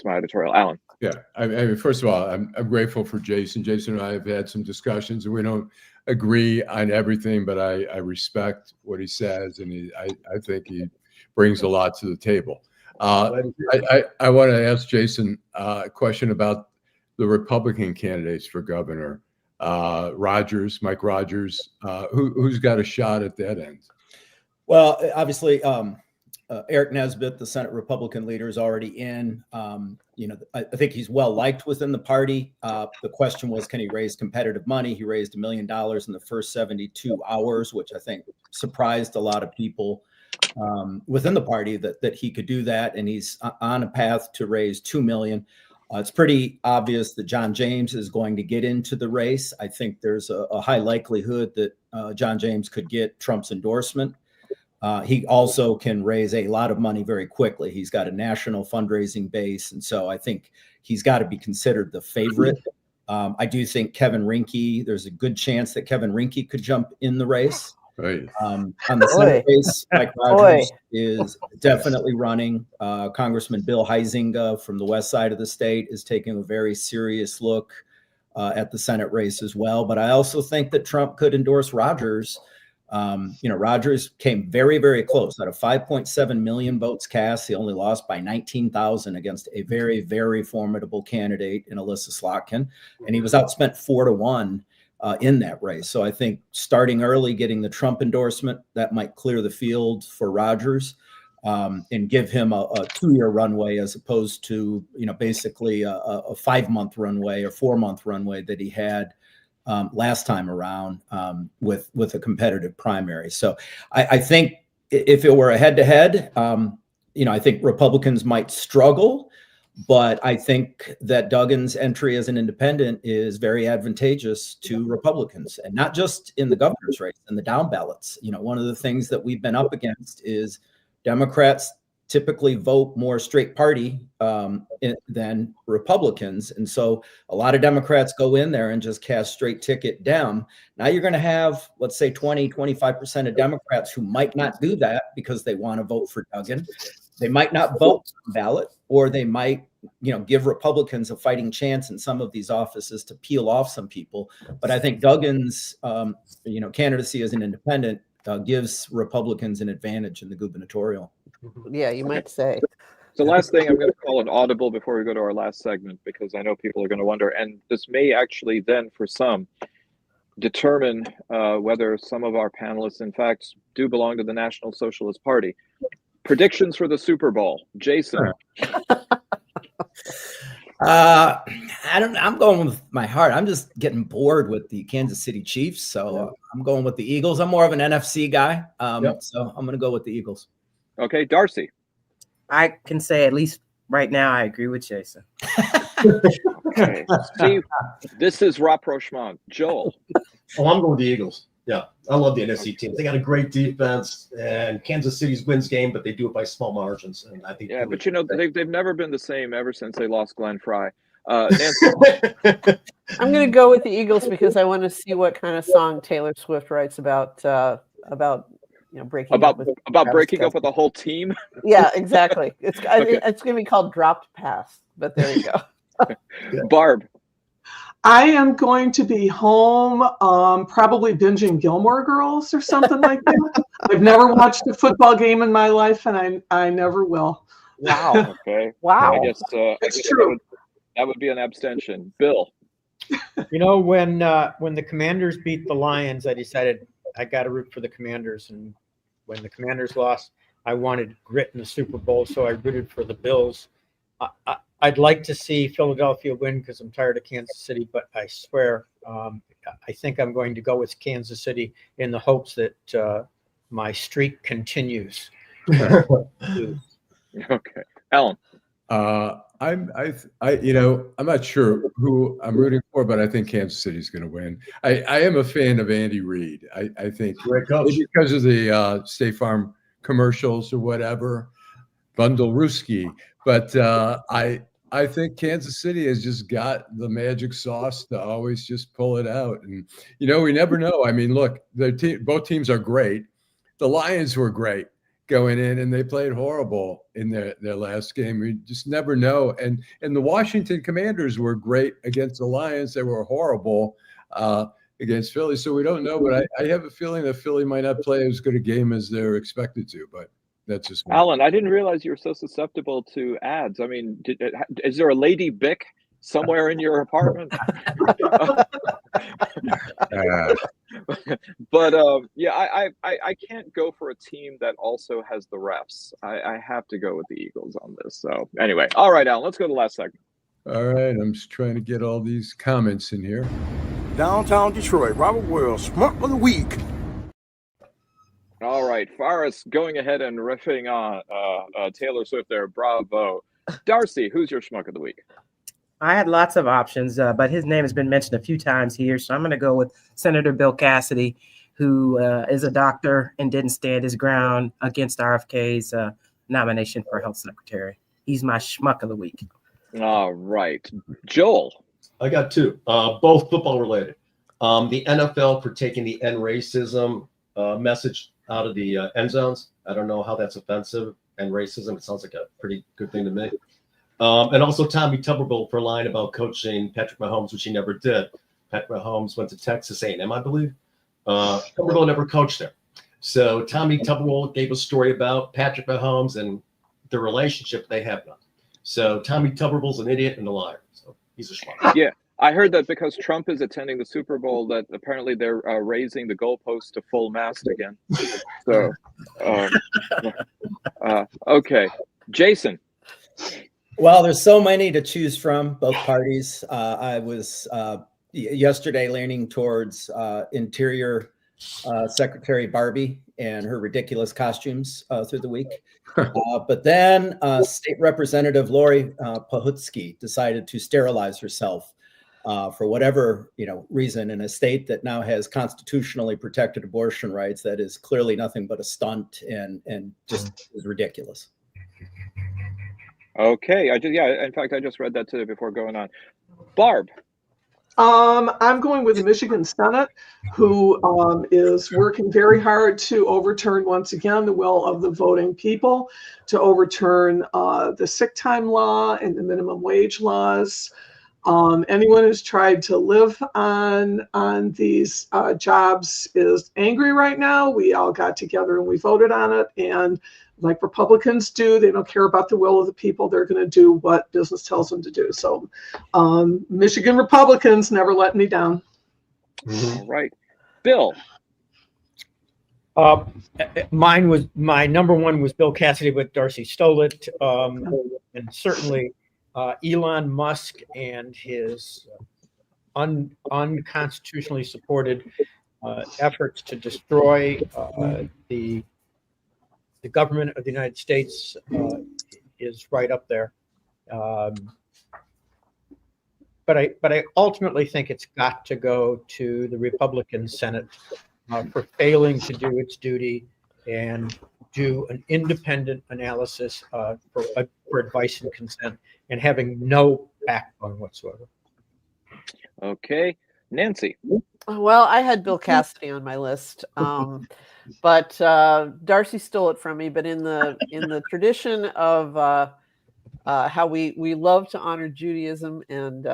my editorial. Allan. Yeah, I mean, first of all, I'm grateful for Jason. Jason and I have had some discussions, and we don't agree on everything, but I respect what he says, and I think he brings a lot to the table. I want to ask Jason a question about the Republican candidates for governor. Mike Rogers, who's got a shot at that end? Well, obviously, Eric Nesbitt, the Senate Republican leader, is already in. I think he's well liked within the party. The question was, can he raise competitive money? He raised $1 million in the first 72 hours, which I think surprised a lot of people within the party that he could do that. And he's on a path to raise $2 million. It's pretty obvious that John James is going to get into the race. I think there's a high likelihood that John James could get Trump's endorsement. He also can raise a lot of money very quickly. He's got a national fundraising base. And so I think he's got to be considered the favorite. I do think Kevin Rinke, there's a good chance that Kevin Rinke could jump in the race. Right. On the Senate race, Mike Rogers is definitely running. Congressman Bill Huizenga from the west side of the state is taking a very serious look at the Senate race as well. But I also think that Trump could endorse Rogers. Rogers came very, very close. Out of 5.7 million votes cast, he only lost by 19,000 against a very, very formidable candidate in Alyssa Slotkin. And he was outspent 4-1 in that race. So I think starting early, getting the Trump endorsement, that might clear the field for Rogers and give him a 2-year runway as opposed to, basically a 5-month runway or 4-month runway that he had last time around with a competitive primary. So I think if it were a head-to-head, I think Republicans might struggle, but I think that Duggan's entry as an independent is very advantageous to Republicans, and not just in the governor's race, in the down ballots. One of the things that we've been up against is Democrats typically vote more straight party than Republicans. And so a lot of Democrats go in there and just cast straight ticket Dem. Now you're going to have, let's say 20-25% of Democrats who might not do that because they want to vote for Duggan. They might not vote on ballot, or they might, give Republicans a fighting chance in some of these offices to peel off some people. But I think Duggan's, candidacy as an independent gives Republicans an advantage in the gubernatorial. Yeah, you might say. So last thing, I'm going to call an audible before we go to our last segment, because I know people are going to wonder, and this may actually then, for some, determine whether some of our panelists, in fact, do belong to the National Socialist Party. Predictions for the Super Bowl, Jason. I'm going with my heart. I'm just getting bored with the Kansas City Chiefs, so I'm going with the Eagles. I'm more of an NFC guy, so I'm going to go with the Eagles. Okay, Darcy. I can say at least right now I agree with Jason. Okay, Steve, this is rapprochement. Joel. Oh, I'm going with the Eagles. Yeah, I love the NFC team. They got a great defense, and Kansas City's wins game, but they do it by small margins. And I think, but they've never been the same ever since they lost Glenn Fry. Nancy. I'm going to go with the Eagles because I want to see what kind of song Taylor Swift writes about breaking up with the whole team. Yeah, exactly. It's going to be called Dropped Pass, but there you go. Barb. I am going to be home, probably binging Gilmore Girls or something like that. I've never watched a football game in my life, and I never will. Wow. Okay. Wow. I guess true. That would be an abstention. Bill. When the Commanders beat the Lions, I decided I got to root for the Commanders. And when the Commanders lost, I wanted grit in the Super Bowl, so I rooted for the Bills. I'd like to see Philadelphia win because I'm tired of Kansas City, but I swear I think I'm going to go with Kansas City in the hopes that my streak continues. Okay, Allan. I'm not sure who I'm rooting for, but I think Kansas City's going to win. I am a fan of Andy Reid. I think maybe because of the State Farm commercials or whatever, Bundle Ruski. But I think Kansas City has just got the magic sauce to always just pull it out. And, we never know. I mean, look, both teams are great. The Lions were great going in, and they played horrible in their last game. We just never know. And the Washington Commanders were great against the Lions. They were horrible against Philly. So we don't know, but I have a feeling that Philly might not play as good a game as they're expected to, but that's just me. Allan, I didn't realize you were so susceptible to ads. I mean, is there a Lady Bic somewhere in your apartment? But I can't go for a team that also has the refs. I have to go with the Eagles on this. So anyway, all right, Allan, let's go to the last segment. All right, I'm just trying to get all these comments in here. Downtown Detroit, Robert Wells, Schmuck of the Week. All right, Forrest going ahead and riffing on Taylor Swift there. Bravo. Darcy, who's your Schmuck of the Week? I had lots of options, but his name has been mentioned a few times here. So I'm going to go with Senator Bill Cassidy, who is a doctor and didn't stand his ground against RFK's nomination for health secretary. He's my Schmuck of the Week. All right. Joel. I got two, both football related. The NFL for taking the end racism message out of the end zones. I don't know how that's offensive. And racism, it sounds like a pretty good thing to me. And also Tommy Tuberville for lying about coaching Patrick Mahomes, which he never did. Patrick Mahomes went to Texas A&M, I believe. Tuberville never coached there. So Tommy Tuberville gave a story about Patrick Mahomes and the relationship they have now. So Tommy Tuberville's an idiot and a liar. So he's a schmuck. Yeah, I heard that because Trump is attending the Super Bowl, that apparently they're raising the goalpost to full mast again. So, okay. Jason. Well, there's so many to choose from, both parties. I was yesterday leaning towards Interior Secretary Barbie and her ridiculous costumes through the week. But then State Representative Lori Pahutsky decided to sterilize herself for whatever reason in a state that now has constitutionally protected abortion rights. That is clearly nothing but a stunt and just is ridiculous. Okay, in fact, I just read that today before going on. Barb. I'm going with the Michigan Senate, who is working very hard to overturn, once again, the will of the voting people, to overturn the sick time law and the minimum wage laws. Anyone who's tried to live on these jobs is angry right now. We all got together and we voted on it. And like Republicans do, they don't care about the will of the people. They're going to do what business tells them to do. So Michigan Republicans never let me down. All right. Bill. My number one was Bill Cassidy, but Darcy stole it. And certainly Elon Musk and his unconstitutionally supported efforts to destroy the government of the United States is right up there. But I ultimately think it's got to go to the Republican Senate for failing to do its duty and do an independent analysis for advice and consent and having no backbone whatsoever. Okay. Nancy. Well, I had Bill Cassidy on my list, but Darcy stole it from me. But in the tradition of how we love to honor Judaism and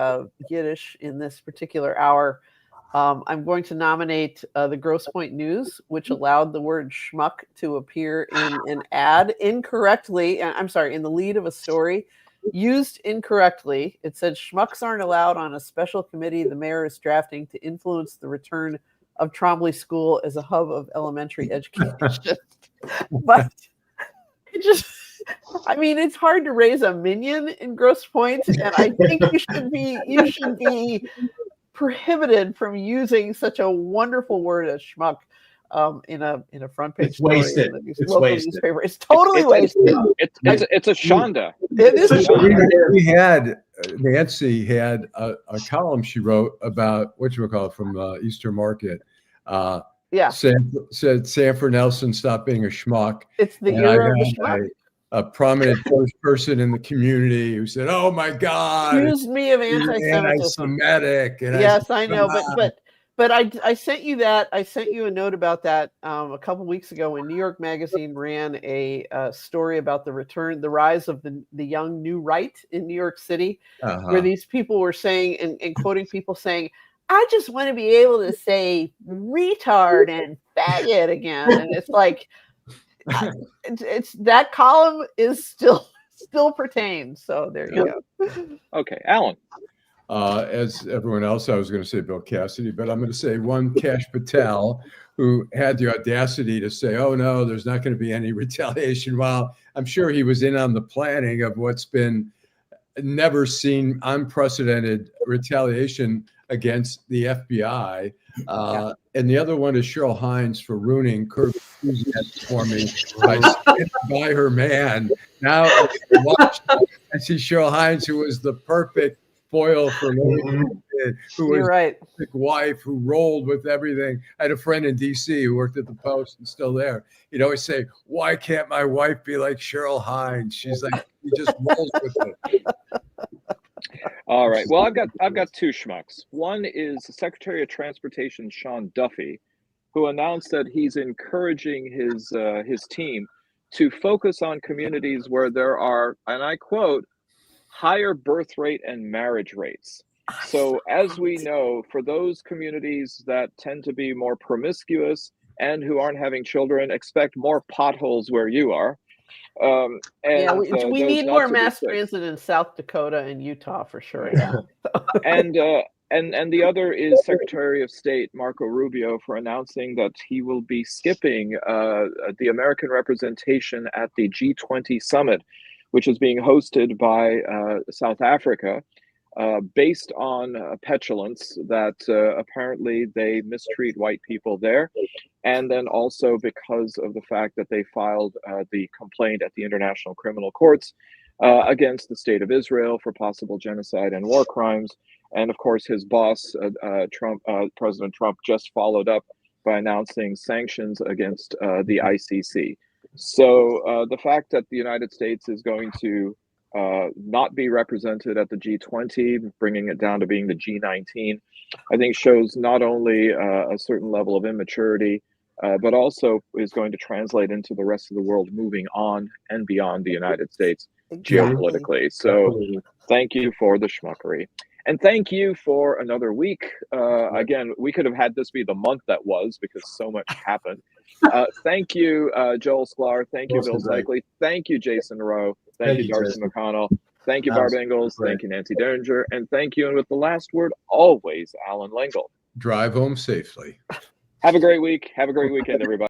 Yiddish in this particular hour, I'm going to nominate the Grosse Pointe News, which allowed the word schmuck to appear in an ad incorrectly. I'm sorry, in the lead of a story. Used incorrectly. It said schmucks aren't allowed on a special committee the mayor is drafting to influence the return of Trombley School as a hub of elementary education. But it just, it's hard to raise a minion in Grosse Pointe, and I think you should be prohibited from using such a wonderful word as schmuck in a front page It's story wasted. in the It's local wasted. newspaper. It's totally wasted. It's a shonda. It is a shonda. We had Nancy had a column she wrote about whatchamacallit from Eastern Market. Said Sanford Nelson stopped being a schmuck. It's the era of the schmuck. A prominent first person in the community who said, "Oh my God, accused me of anti-Semitism." And yes, I know, but I sent you that. I sent you a note about that a couple weeks ago when New York Magazine ran a story about the rise of the young new right in New York City, where these people were saying and quoting people saying, "I just want to be able to say retard and faggot again," and it's like. It's that column is still pertains. So there you go. Okay, Alan. As everyone else, I was going to say Bill Cassidy, but I'm going to say one Kash Patel, who had the audacity to say, "Oh no, there's not going to be any retaliation." While I'm sure he was in on the planning of what's been never seen, unprecedented retaliation against the FBI. And the other one is Cheryl Hines for ruining Curb Enthusiasm for me by standing by her man. Now I see Cheryl Hines, who was the perfect foil for me, who was right. a perfect wife, who rolled with everything. I had a friend in D.C. who worked at the Post and still there. He'd always say, "Why can't my wife be like Cheryl Hines?" She's like, he just rolls with it. All right. Well, I've got two schmucks. One is Secretary of Transportation Sean Duffy, who announced that he's encouraging his team to focus on communities where there are, and I quote, higher birth rate and marriage rates. So as we know, for those communities that tend to be more promiscuous and who aren't having children, expect more potholes where you are. We need more mass transit in South Dakota and Utah for sure. Yeah. And the other is Secretary of State Marco Rubio for announcing that he will be skipping the American representation at the G20 summit, which is being hosted by South Africa, based on petulance that apparently they mistreat white people there. And then also because of the fact that they filed the complaint at the International Criminal Courts against the state of Israel for possible genocide and war crimes. And of course, his boss, President Trump, just followed up by announcing sanctions against the ICC. So the fact that the United States is going to not be represented at the G20, bringing it down to being the G19, I think shows not only a certain level of immaturity, but also is going to translate into the rest of the world moving on and beyond the United States geopolitically. So thank you for the schmuckery. And thank you for another week. Again, we could have had this be the month that was because so much happened. Thank you, Joel Sklar. Thank you, Bill Seikaly. Thank you, Jason Roe. Thank you, Darci McConnell. Thank you, Barb Ingalls. Thank you, Nancy Derringer. And thank you, and with the last word, always, Allan Lengel. Drive home safely. Have a great week. Have a great weekend, everybody.